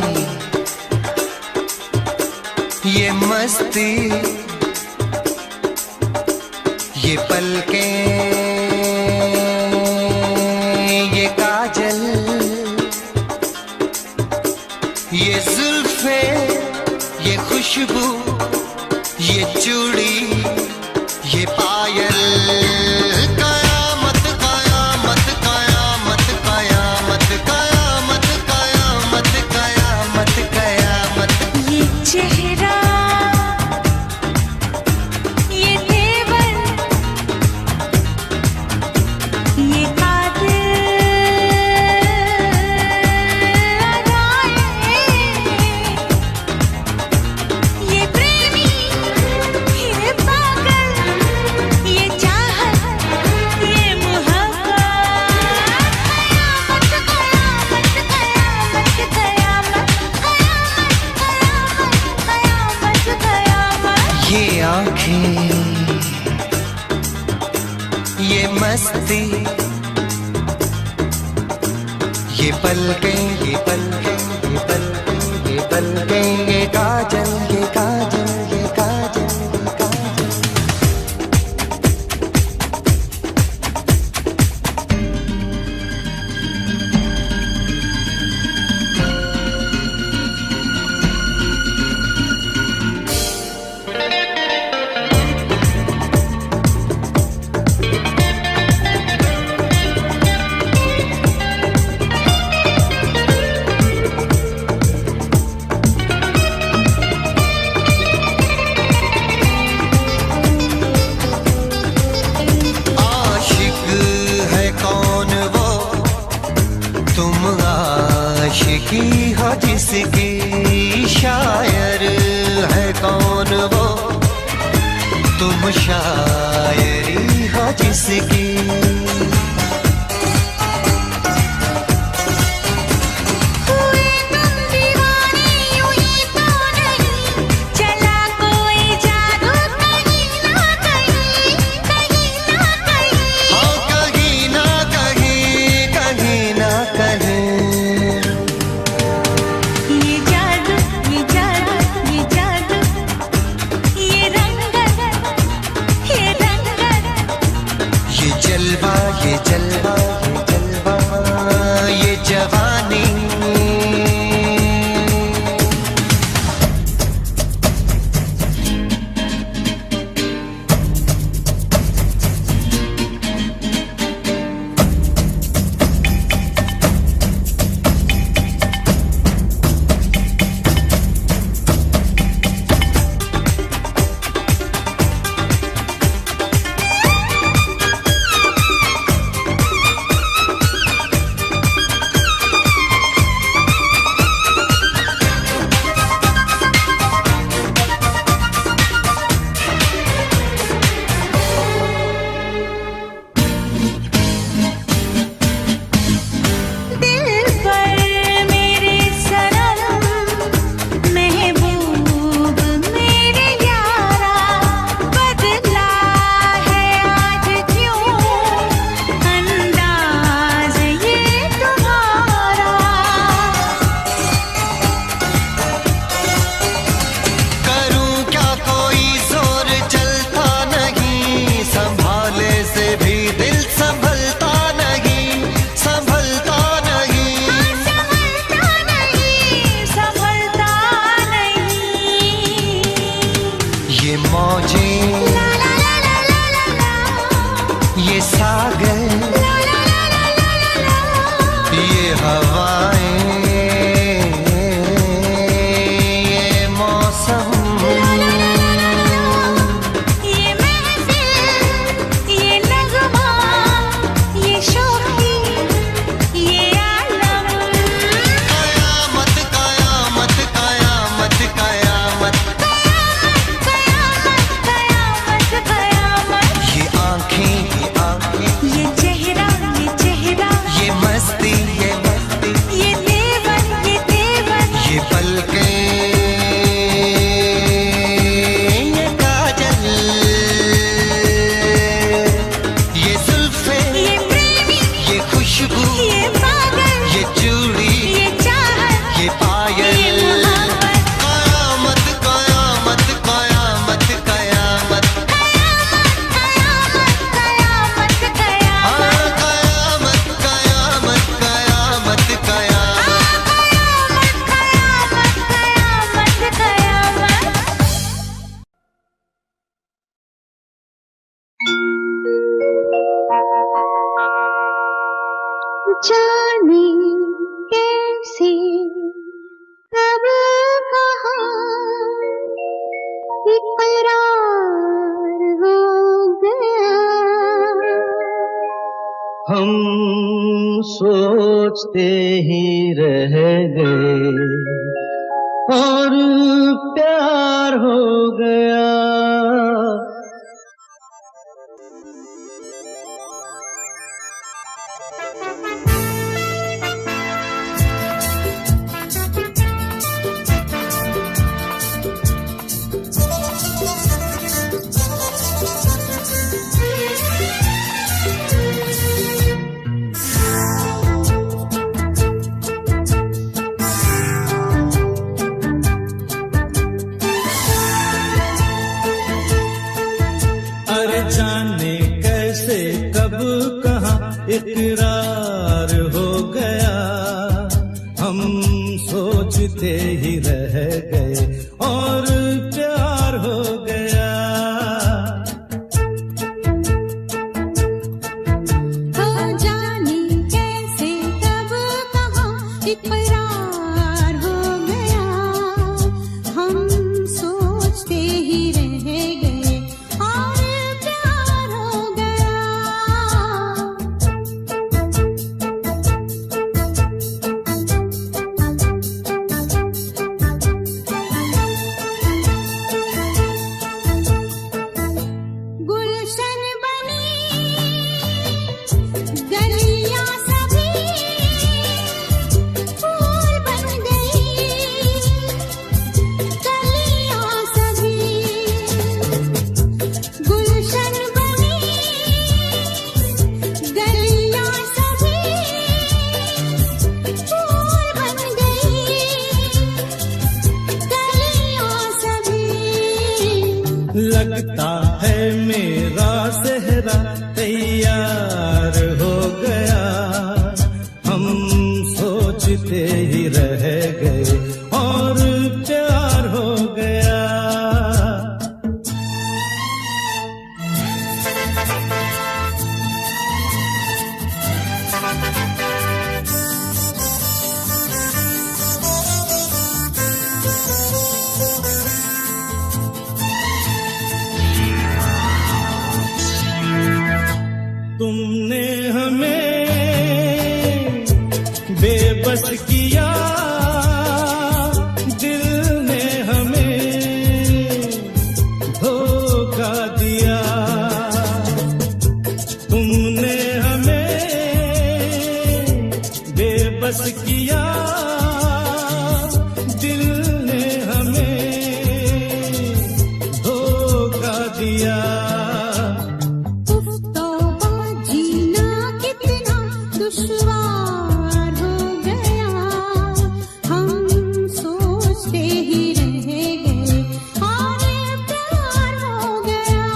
ये मस्ती, ये पलकें, ये काजल, ये जुल्फे, ये खुशबू, ये चूड़ी, ये पायल। कयामत कयामत कयामत कयामत कयामत कयामत कयामत कयामत। ये चेहरा, ये तेवर, ये कातिल अदाएं, ये प्रेमी, ये पागल, ये चाहत, ये मोहब्बत। कयामत कयामत कयामत कयामत कयामत कयामत। ये आंखें, ये मस्ती, ये पलकें, ये पलकें, ये पलकें, ये पलकें, ये काजल, ये काजल, ये काजल, ये काजल। आशिक है कौन वो, तुम आशिकी हो जिसकी, शायर है कौन वो, तुम शायरी हो जिसकी। ये मौजें, ये सागर, ये हवाएं, ये मौसम, ये महफिल, ये नगमा, ये शोखी, ये आलम। कयामत कयामत कयामत कयामत, कयामत कयामत। ये आंखें, ये चेहरा, ये मस्ती, ये देवन, ये पलकें, ये काजल, ये जुल्फें, ये प्रेमी, ये खुशबू, ये पागल, ये चूड़ी, ये चाहत, ये पायल। ये मोहब्बत। कयामत कयामत कयामत कयामत, कयामत कयामत हाँ, कयामत कयामत कयामत कयामत। कयामत। जाने कैसे कब कहाँ इकरार हो गया। हम सोचते ही रह गए और प्यार हो गया। अरे जाने कैसे कब कहाँ इकरार हो गया। हम सोचते ही रह गए और प्यार हो गया। हो जाने कैसे कब कहाँ इकरार हो गया। हम सोचते ही रह गए और प्यार हो गया। गुलशन बनी गलियां सभी फूल बन गई। गलियां सभी गुलशन बनी गलियां सभी फूल बन गई। गलियां सभी लगता है मेरा सेहरा तैयार हो गया। हम सोचते ही रह गए और प्यार हो गया। तुमने हमें बेबस किया, दिल ने हमें धोखा दिया। तुमने हमें बेबस किया, दिल ने हमें धोखा दिया। तौबा जीना कितना दुश्वार हो गया। हम सोचते ही रह गए और प्यार हो गया।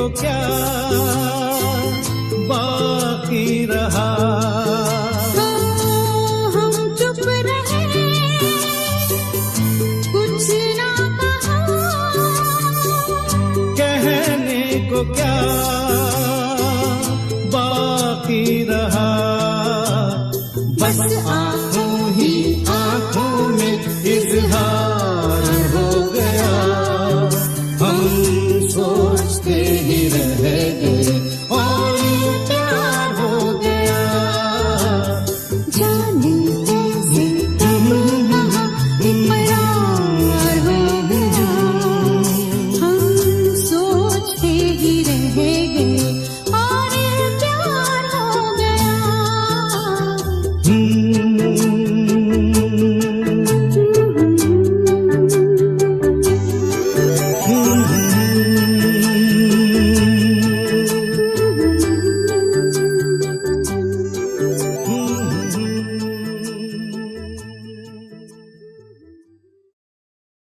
को क्या बाकी रहा। तो हम चुप रहे, कुछ ना कहा, कहने को क्या